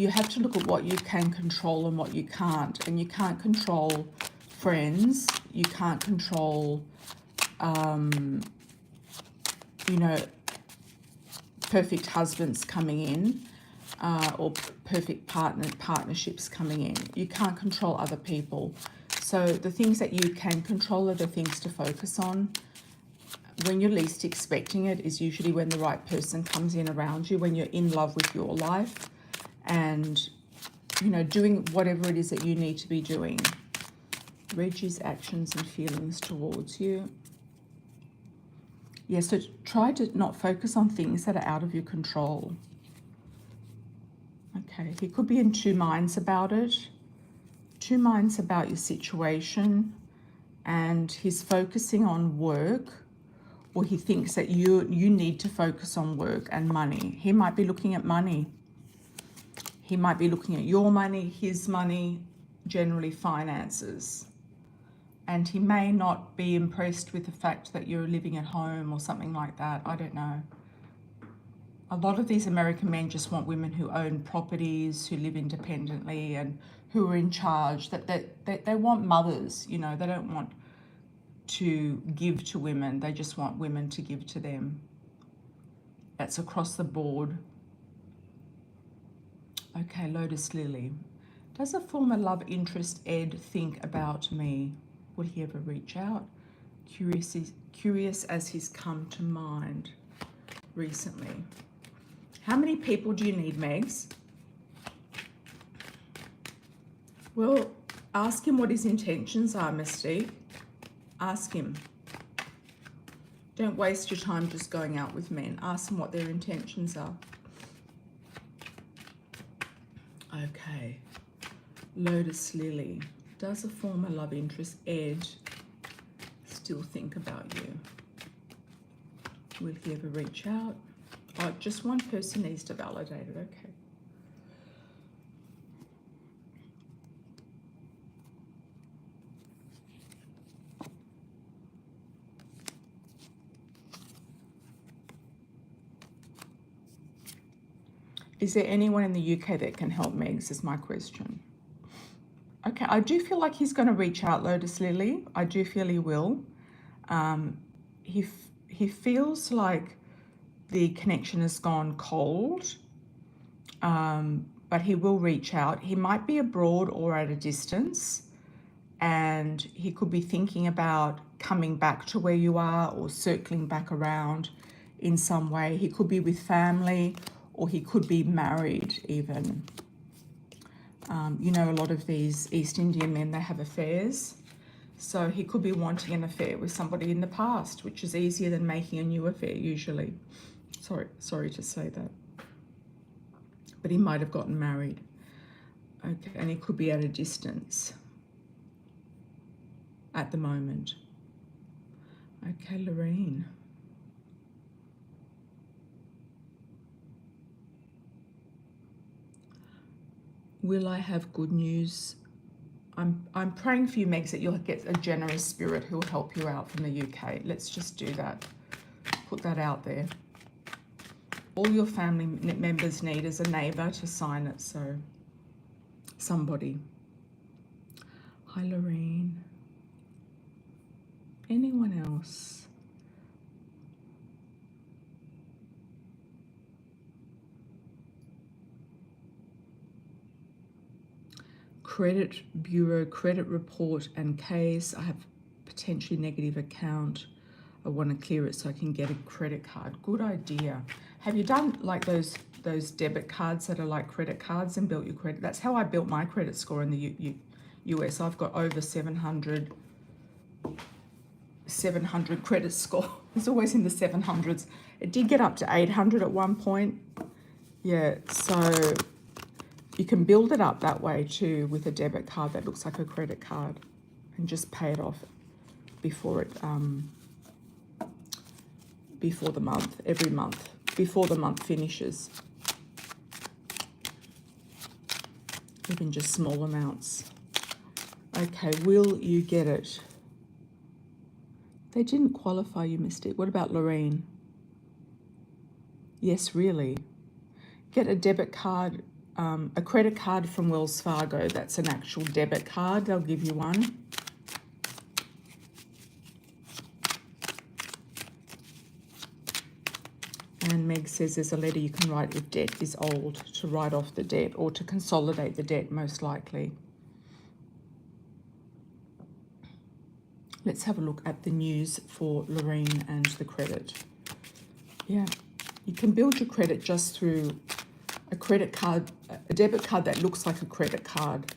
have to look at what you can control and what you can't. And you can't control friends. You can't control, perfect husbands coming in, or perfect partnerships coming in. You can't control other people. So the things that you can control are the things to focus on. When you're least expecting it is usually when the right person comes in around you, when you're in love with your life and, doing whatever it is that you need to be doing. Reggie's actions and feelings towards you. Yeah, so try to not focus on things that are out of your control. Okay, he could be in two minds about it. Two minds about your situation. And he's focusing on work, or he thinks that you need to focus on work and money. He might be looking at money. He might be looking at your money, his money, generally finances. And he may not be impressed with the fact that you're living at home or something like that. I don't know. A lot of these American men just want women who own properties, who live independently and who are in charge. That they want mothers, They don't want to give to women. They just want women to give to them. That's across the board. Okay, Lotus Lily. Does a former love interest, Ed, think about me? Will he ever reach out? Curious as he's come to mind recently. How many people do you need, Megs? Well, ask him what his intentions are, Mystique. Ask him. Don't waste your time just going out with men. Ask them what their intentions are. Okay. Lotus Lily. Does a former love interest, Ed, still think about you? Will he ever reach out? Oh, just one person needs to validate it. Okay. Is there anyone in the UK that can help Megs, is my question. Okay, I do feel like he's going to reach out, Lotus Lily. I do feel he will. He feels like the connection has gone cold, but he will reach out. He might be abroad or at a distance, and he could be thinking about coming back to where you are or circling back around in some way. He could be with family, or he could be married even. A lot of these East Indian men, they have affairs. So he could be wanting an affair with somebody in the past, which is easier than making a new affair usually. Sorry to say that. But he might have gotten married. Okay, and he could be at a distance at the moment. Okay, Lorraine. Will I have good news? I'm praying for you, Megs, that you'll get a generous spirit who will help you out from the UK. Let's just do that. Put that out there. All your family members need is a neighbour to sign it, so somebody. Hi, Lorraine. Anyone else? Credit bureau, credit report and case. I have potentially negative account. I want to clear it so I can get a credit card. Good idea. Have you done like those debit cards that are like credit cards and built your credit? That's how I built my credit score in the US. I've got over 700 credit score. It's always in the 700s. It did get up to 800 at one point. Yeah, so you can build it up that way too with a debit card that looks like a credit card and just pay it off before the month, every month, before the month finishes. even just small amounts. Okay, will you get it? They didn't qualify you, Mystic. What about Lorraine? Yes, really. Get a debit card, a credit card from Wells Fargo. That's an actual debit card. They'll give you one. And Meg says there's a letter you can write if debt is old, to write off the debt or to consolidate the debt, most likely. Let's have a look at the news for Lorraine and the credit. Yeah, you can build your credit just through a credit card, a debit card that looks like a credit card,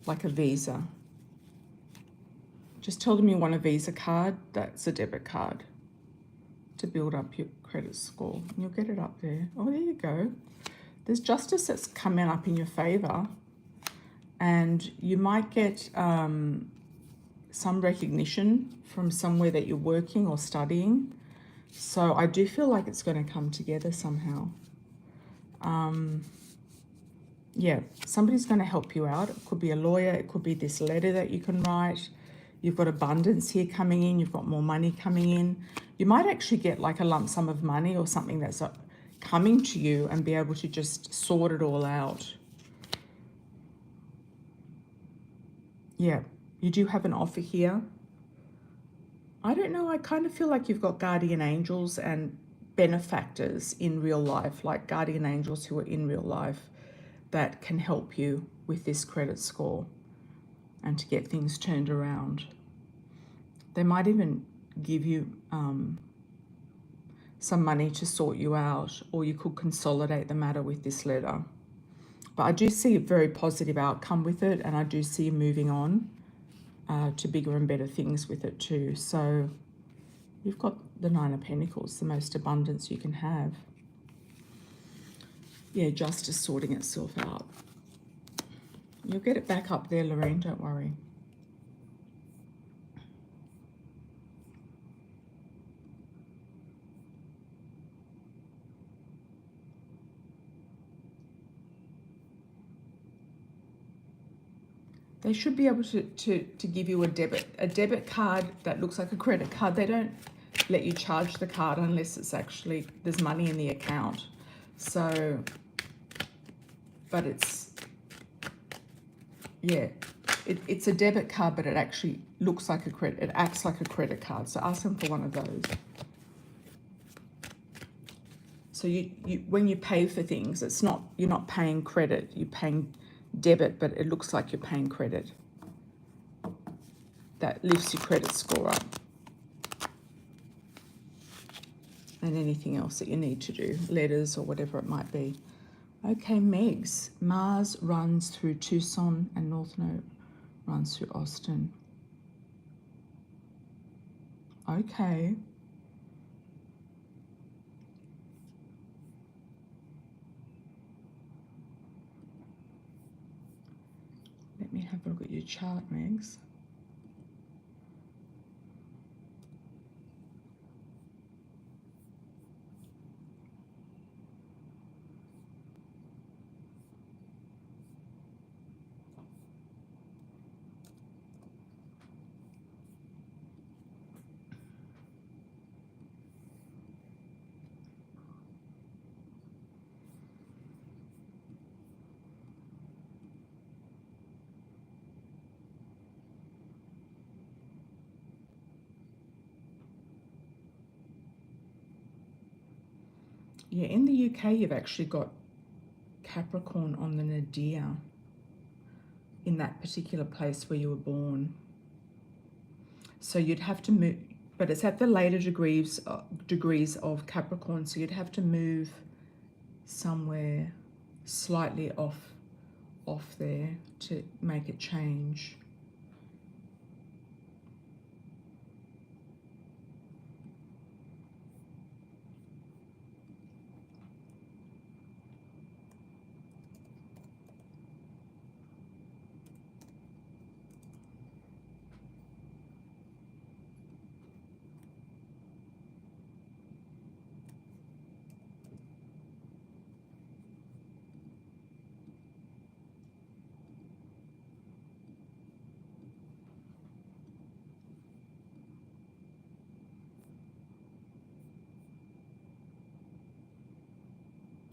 like a Visa. Just tell them you want a Visa card, that's a debit card, to build up your credit score. And you'll get it up there. Oh, there you go. There's justice that's coming up in your favor. And you might get some recognition from somewhere that you're working or studying. So I do feel like it's going to come together somehow. Yeah, somebody's going to help you out. It could be a lawyer. It could be this letter that you can write. You've got abundance here coming in. You've got more money coming in. You might actually get like a lump sum of money or something that's coming to you and be able to just sort it all out. Yeah, you do have an offer here. I don't know, I kind of feel like you've got guardian angels and benefactors in real life, like guardian angels who are in real life that can help you with this credit score and to get things turned around. They might even give you some money to sort you out, or you could consolidate the matter with this letter. But I do see a very positive outcome with it, and I do see you moving on to bigger and better things with it too. So you've got the Nine of Pentacles, the most abundance you can have. Yeah, justice sorting itself out. You'll get it back up there, Lorraine, don't worry. They should be able to give you a debit card that looks like a credit card. They don't let you charge the card unless it's actually, there's money in the account. So, but it's, yeah, it's a debit card, but it actually looks like a credit, it acts like a credit card. So ask them for one of those. So you when you pay for things, it's not, you're not paying credit, you're paying debit, but it looks like you're paying credit. That lifts your credit score up. And anything else that you need to do, letters or whatever it might be. Okay, Megs. Mars runs through Tucson and North Node runs through Austin. Okay. Let me have a look at your chart, Megs. Yeah, in the UK, you've actually got Capricorn on the nadir in that particular place where you were born. So you'd have to move, but it's at the later degrees of Capricorn, so you'd have to move somewhere slightly off there to make it change.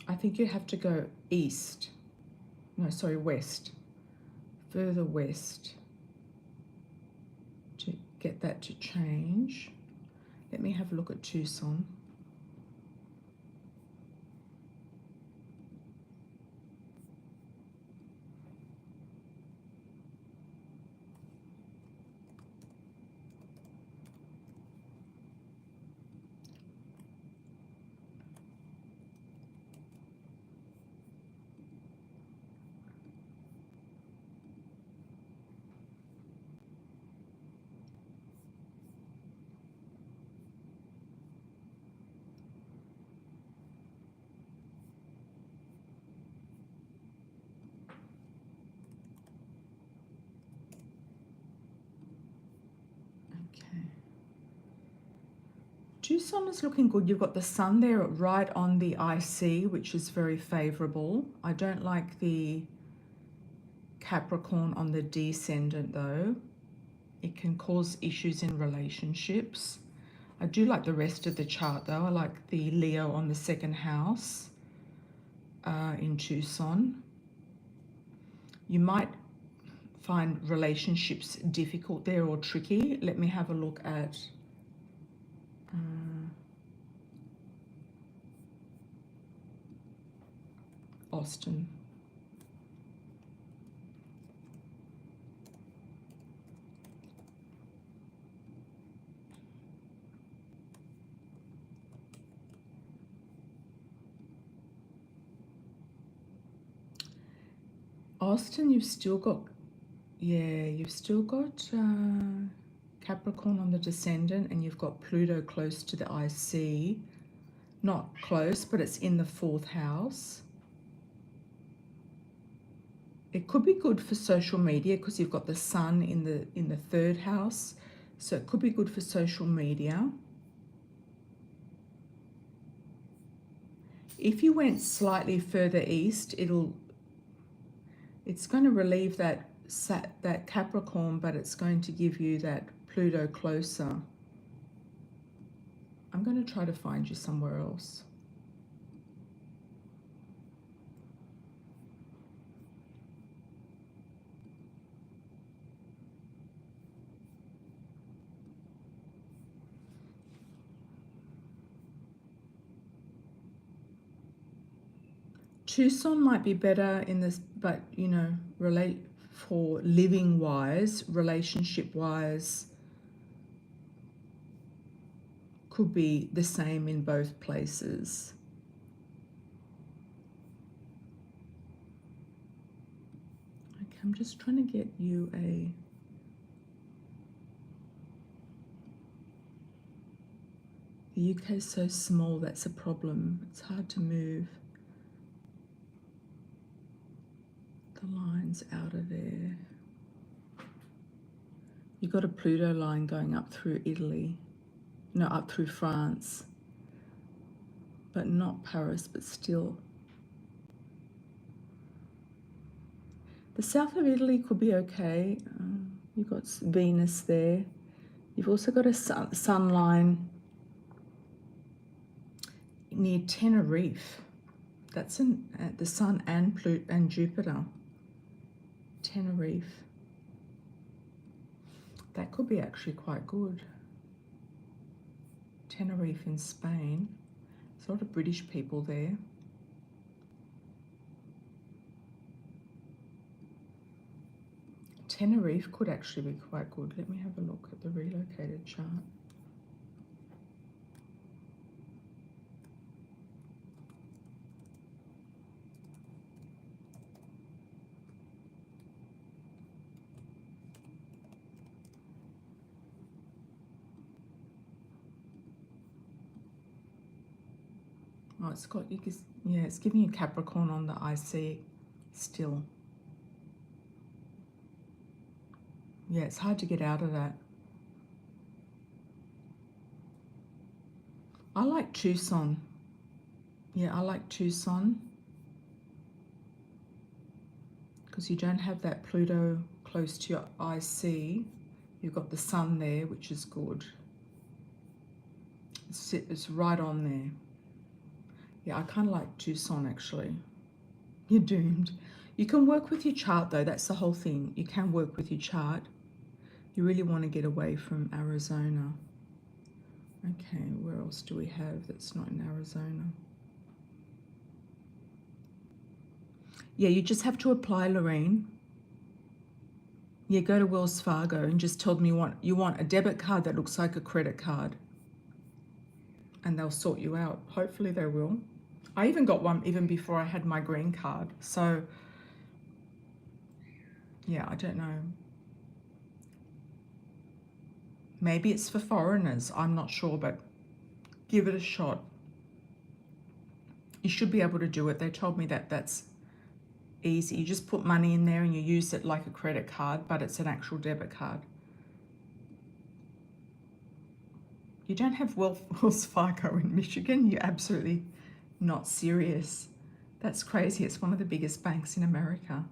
I think you have to go east. No, sorry, west. Further west to get that to change. Let me have a look at Tucson. Okay. Tucson is looking good. You've got the sun there right on the IC, which is very favorable. I don't like the Capricorn on the descendant though. It can cause issues in relationships. I do like the rest of the chart though. I like the Leo on the second house in Tucson. You might find relationships difficult there or tricky. Let me have a look at Austin. Austin, you've still got, you've still got Capricorn on the descendant, and you've got Pluto close to the IC. Not close, but it's in the 4th house. It could be good for social media because you've got the sun in the 3rd house, so it could be good for social media. If you went slightly further east, it's going to relieve that Capricorn, but it's going to give you that Pluto closer. I'm going to try to find you somewhere else. Tucson might be better in this, but you know, for living wise, relationship wise, could be the same in both places. Okay, I'm just trying to get you a the UK is so small, that's a problem. It's hard to move the lines out of there. You've got a Pluto line going up through Italy. No, up through France. But not Paris, but still. The south of Italy could be okay. You've got Venus there. You've also got a sun line near Tenerife. That's in the sun and Pluto and Jupiter. Tenerife. That could be actually quite good. Tenerife in Spain. There's a lot of British people there. Tenerife could actually be quite good. Let me have a look at the relocated chart. Oh, it's got, yeah, it's giving you Capricorn on the IC still. Yeah, it's hard to get out of that. I like Tucson. Yeah, I like Tucson because you don't have that Pluto close to your IC. You've got the sun there, which is good. It's right on there. Yeah, I kind of like Tucson actually. You're doomed. You can work with your chart though, that's the whole thing. You can work with your chart. You really want to get away from Arizona. Okay, where else do we have that's not in Arizona? Yeah, you just have to apply, Lorraine. Yeah, go to Wells Fargo and just tell them you want a debit card that looks like a credit card, and they'll sort you out. Hopefully they will. I even got one even before I had my green card. So yeah, I don't know. Maybe it's for foreigners. I'm not sure, but give it a shot. You should be able to do it. They told me that that's easy. You just put money in there and you use it like a credit card, but it's an actual debit card. You don't have Wells Fargo in Michigan? You're absolutely not serious. That's crazy. It's one of the biggest banks in America.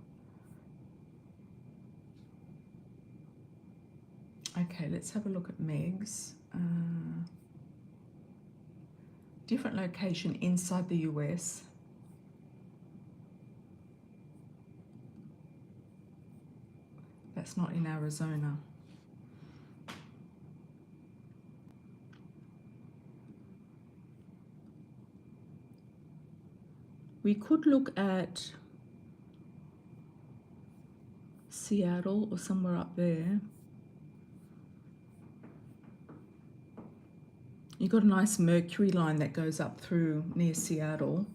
Okay, let's have a look at Meg's. Different location inside the US. That's not in Arizona. We could look at Seattle or somewhere up there. You've got a nice Mercury line that goes up through near Seattle.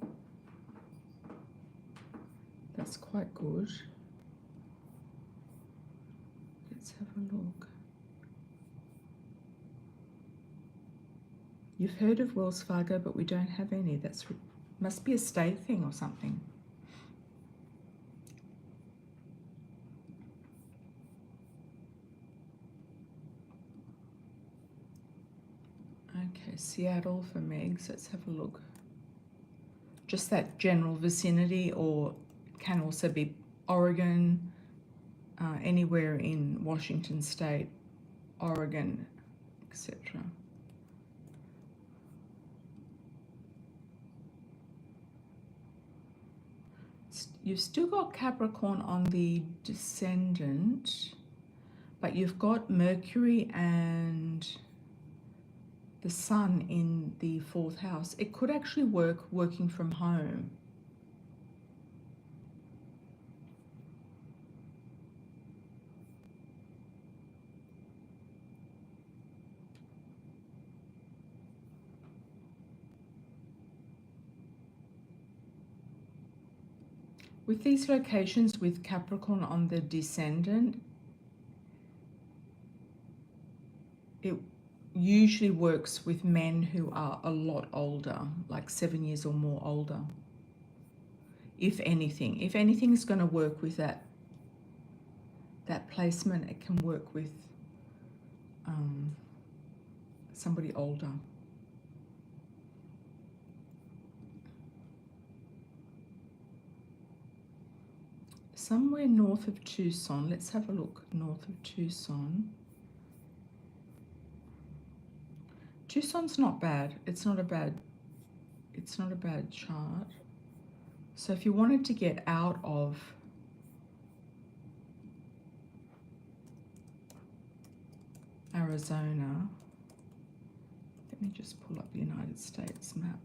That's quite good. Let's have a look. You've heard of Wells Fargo, but we don't have any. That's must be a state thing or something. Okay, Seattle for Megs. Let's have a look. Just that general vicinity, or can also be Oregon, anywhere in Washington State, Oregon, etc. You've still got Capricorn on the descendant, but you've got Mercury and the Sun in the 4th house. It could actually work working from home. With these locations with Capricorn on the descendant, it usually works with men who are a lot older, like 7 years or more older. If anything is going to work with that placement, it can work with somebody older. Somewhere north of Tucson. Let's have a look north of Tucson. Tucson's not bad. It's not a bad chart. So if you wanted to get out of Arizona, let me just pull up the United States map.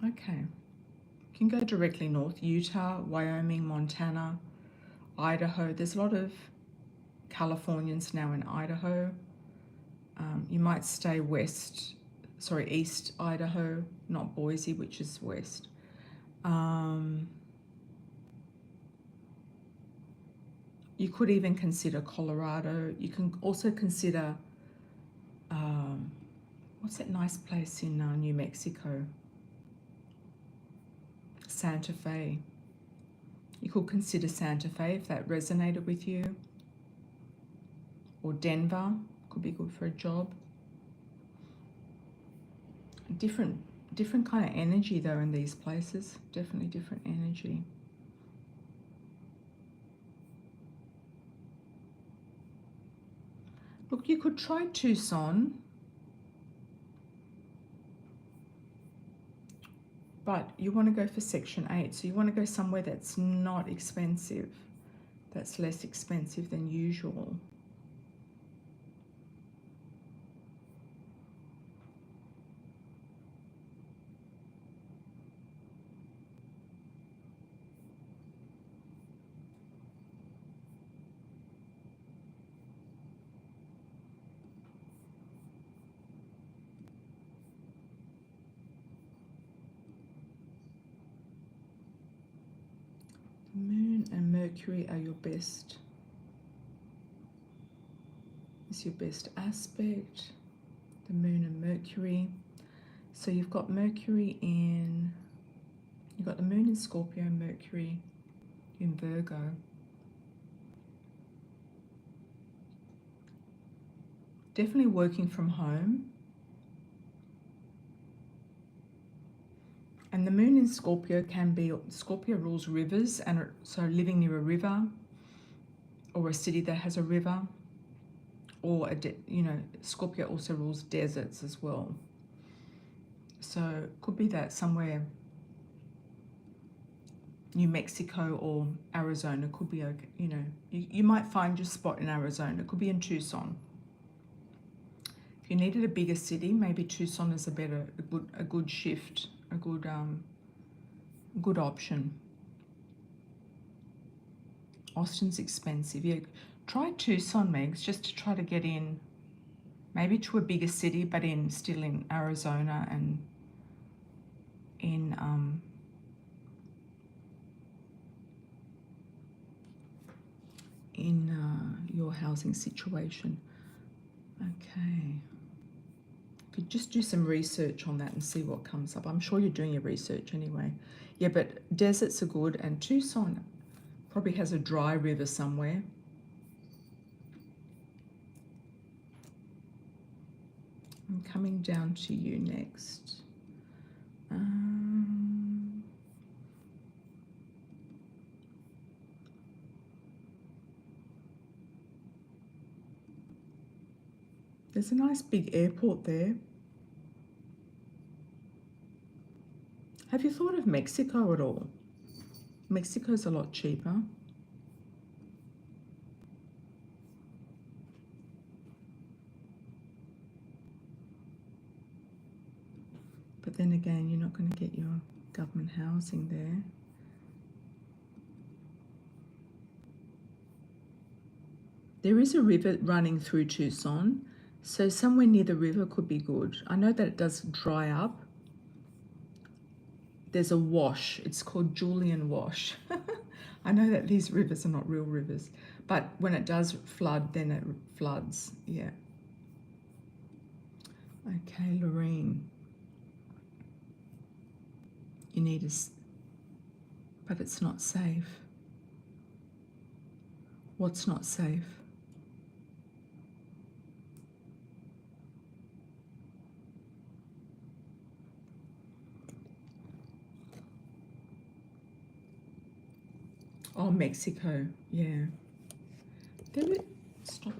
Okay, you can go directly north. Utah, Wyoming, Montana, Idaho. There's a lot of Californians now in Idaho. You might stay east Idaho, not Boise, which is west. You could even consider Colorado. You can also consider, what's that nice place in New Mexico? Santa Fe. You could consider Santa Fe if that resonated with you. Or Denver could be good for a job. Different kind of energy though in these places. Definitely different energy. Look, you could try Tucson, but you want to go for Section 8. So you want to go somewhere that's not expensive, that's less expensive than usual. Moon and Mercury are your best. It's your best aspect. The Moon and Mercury. So you've got Mercury in, you've got the Moon in Scorpio, Mercury in Virgo. Definitely working from home. And the Moon in Scorpio can be, Scorpio rules rivers, and so living near a river or a city that has a river, or Scorpio also rules deserts as well. So it could be that somewhere New Mexico or Arizona could be okay. You might find your spot in Arizona. It could be in Tucson. If you needed a bigger city, maybe Tucson is a good shift, a good option. Austin's expensive. Yeah, try Tucson, Megs, just to try to get in, maybe to a bigger city, but still in Arizona and in your housing situation. Okay. Could just do some research on that and see what comes up. I'm sure you're doing your research anyway. Yeah, but deserts are good, and Tucson probably has a dry river somewhere. I'm coming down to you next. There's a nice big airport there. Have you thought of Mexico at all? Mexico's a lot cheaper. But then again, you're not going to get your government housing there. There is a river running through Tucson, so somewhere near the river could be good. I know that it does dry up. There's a wash. It's called Julian Wash. I know that these rivers are not real rivers, but when it does flood, then it floods. Yeah. Okay, Lorraine. You need but it's not safe. What's not safe? Oh, Mexico, yeah. Stop.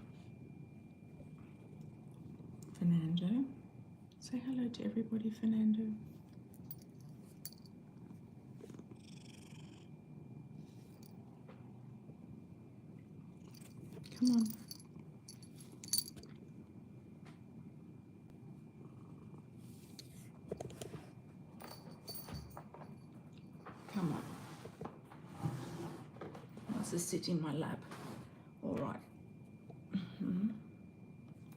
Fernando. Say hello to everybody, Fernando. Come on. Come on. Wants to sit in my lap. All right.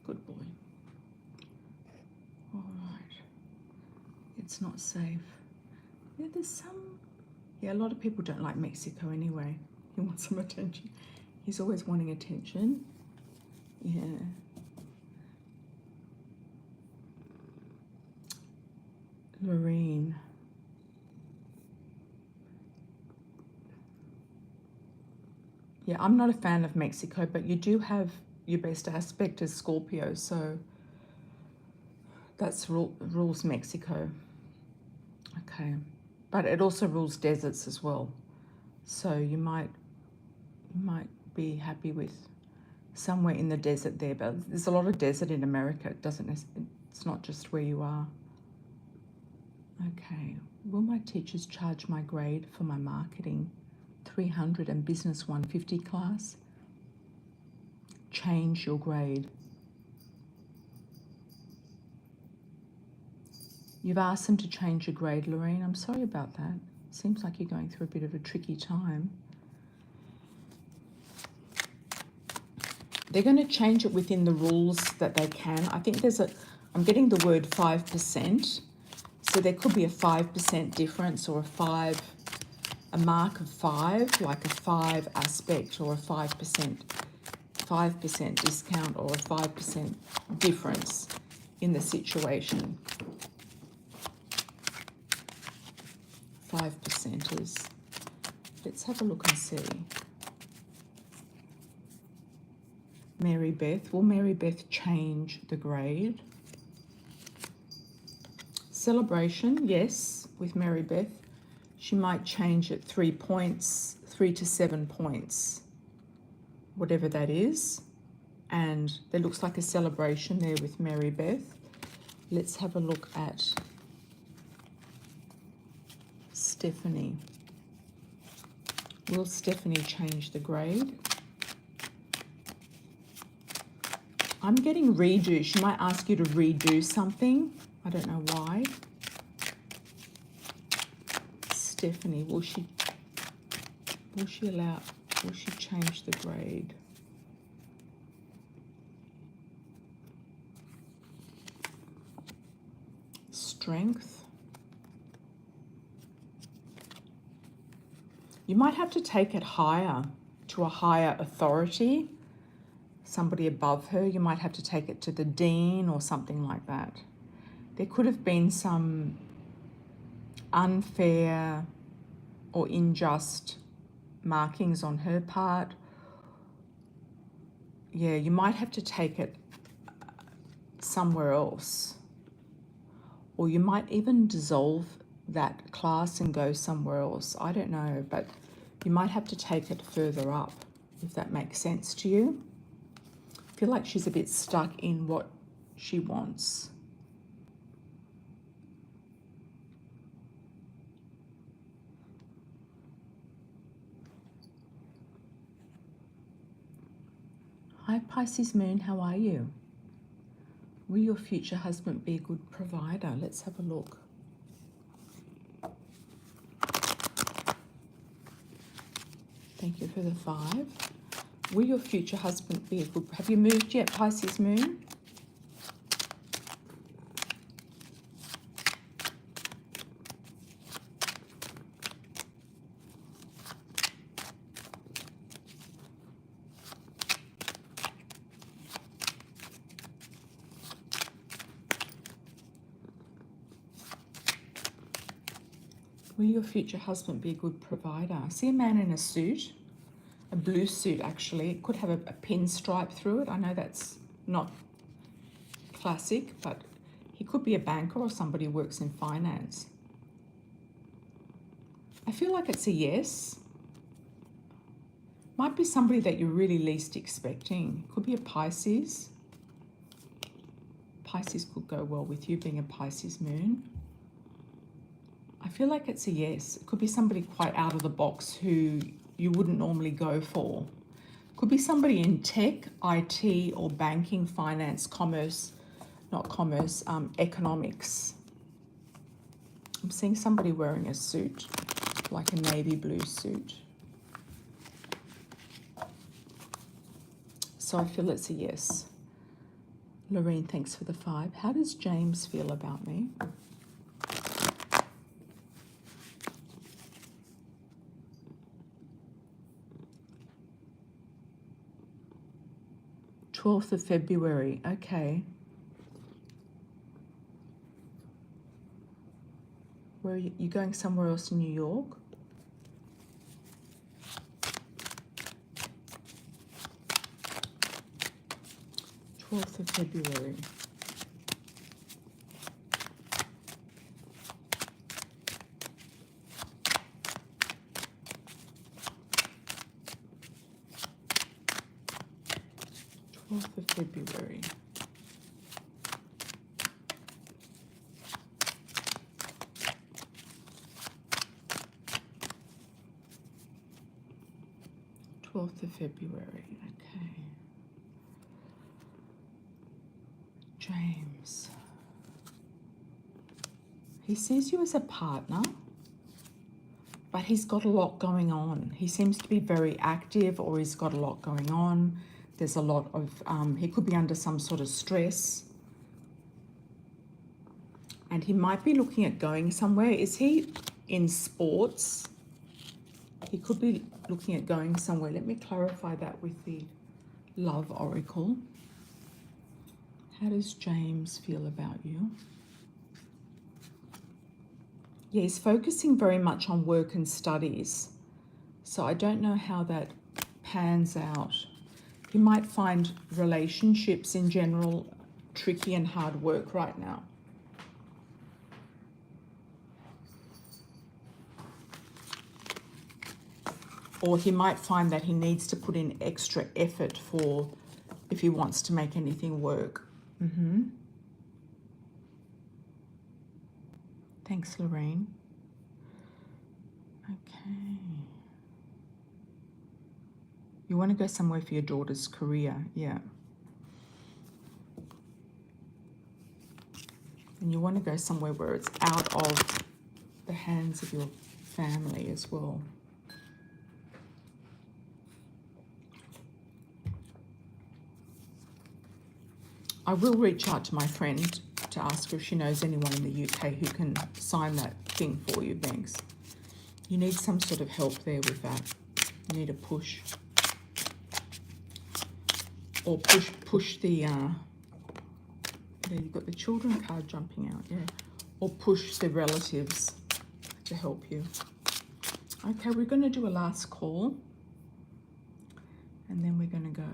Good boy. All right. It's not safe. Yeah, there's some. Yeah, a lot of people don't like Mexico anyway. He wants some attention. He's always wanting attention. Yeah. Lorraine. Yeah, I'm not a fan of Mexico, but you do have your best aspect as Scorpio, so that's rules Mexico. Okay, but it also rules deserts as well, so you might be happy with somewhere in the desert there, but there's a lot of desert in America. It's not just where you are. Okay, will my teachers charge my grade for my marketing 300 and business 150 class? Change your grade. You've asked them to change your grade, Lorraine. I'm sorry about that. Seems like you're going through a bit of a tricky time. They're going to change it within the rules that they can. I think I'm getting the word 5%. So there could be a 5% difference or a mark of 5, like a 5 aspect, or a 5% discount, or a 5% difference in the situation. 5%ers. Let's have a look and see. Mary Beth. Will Mary Beth change the grade? Celebration, yes, with Mary Beth. She might change it 3 points, 3 to 7 points, whatever that is. And there looks like a celebration there with Mary Beth. Let's have a look at Stephanie. Will Stephanie change the grade? I'm getting redo. She might ask you to redo something. I don't know why. Stephanie, will she change the grade? Strength. You might have to take it higher, to a higher authority, somebody above her. You might have to take it to the dean or something like that. There could have been some unfair or unjust markings on her part. Yeah, you might have to take it somewhere else. Or you might even dissolve that class and go somewhere else. I don't know, but you might have to take it further up, if that makes sense to you. I feel like she's a bit stuck in what she wants. Hi Pisces Moon, how are you? Will your future husband be a good provider? Let's have a look. Thank you for the 5. Will your future husband be a good... Have you moved yet, Pisces Moon? Will your future husband be a good provider? I see a man in a suit, a blue suit actually. It could have a pinstripe through it. I know that's not classic, but he could be a banker or somebody who works in finance. I feel like it's a yes. Might be somebody that you're really least expecting. Could be a Pisces. Pisces could go well with you, being a Pisces moon. I feel like it's a yes. It could be somebody quite out of the box who you wouldn't normally go for. Could be somebody in tech, IT, or banking, finance, commerce, not commerce, economics. I'm seeing somebody wearing a suit, like a navy blue suit. So I feel it's a yes. Lorraine, thanks for the 5. How does James feel about me? 12th of February, okay. Where are you going somewhere else in New York? Twelfth of February. 12th of February. February, okay. James. He sees you as a partner, but he's got a lot going on. He seems to be very active, or he's got a lot going on. There's a lot of, he could be under some sort of stress. And he might be looking at going somewhere. Is he in sports? He could be looking at going somewhere. Let me clarify that with the Love Oracle. How does James feel about you? Yeah, he's focusing very much on work and studies. So I don't know how that pans out. He might find relationships in general tricky and hard work right now. Or he might find that he needs to put in extra effort for if he wants to make anything work. Thanks, Lorraine. Okay. You want to go somewhere for your daughter's career, yeah. And you want to go somewhere where it's out of the hands of your family as well. I will reach out to my friend to ask her if she knows anyone in the UK who can sign that thing for you, Banks. You need some sort of help there with that. You need a push. Or push the, there you've got the children card jumping out, yeah. Or push the relatives to help you. Okay, we're going to do a last call. And then we're going to go.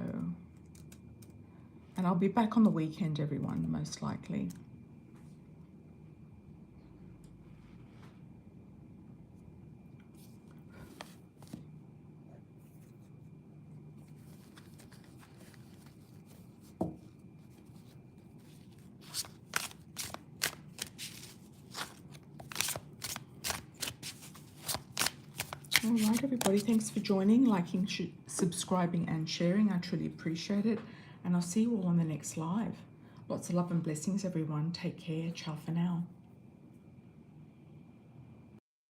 And I'll be back on the weekend, everyone, most likely. All right, everybody, thanks for joining, liking, subscribing and sharing. I truly appreciate it. And I'll see you all on the next live. Lots of love and blessings, everyone. Take care. Ciao for now.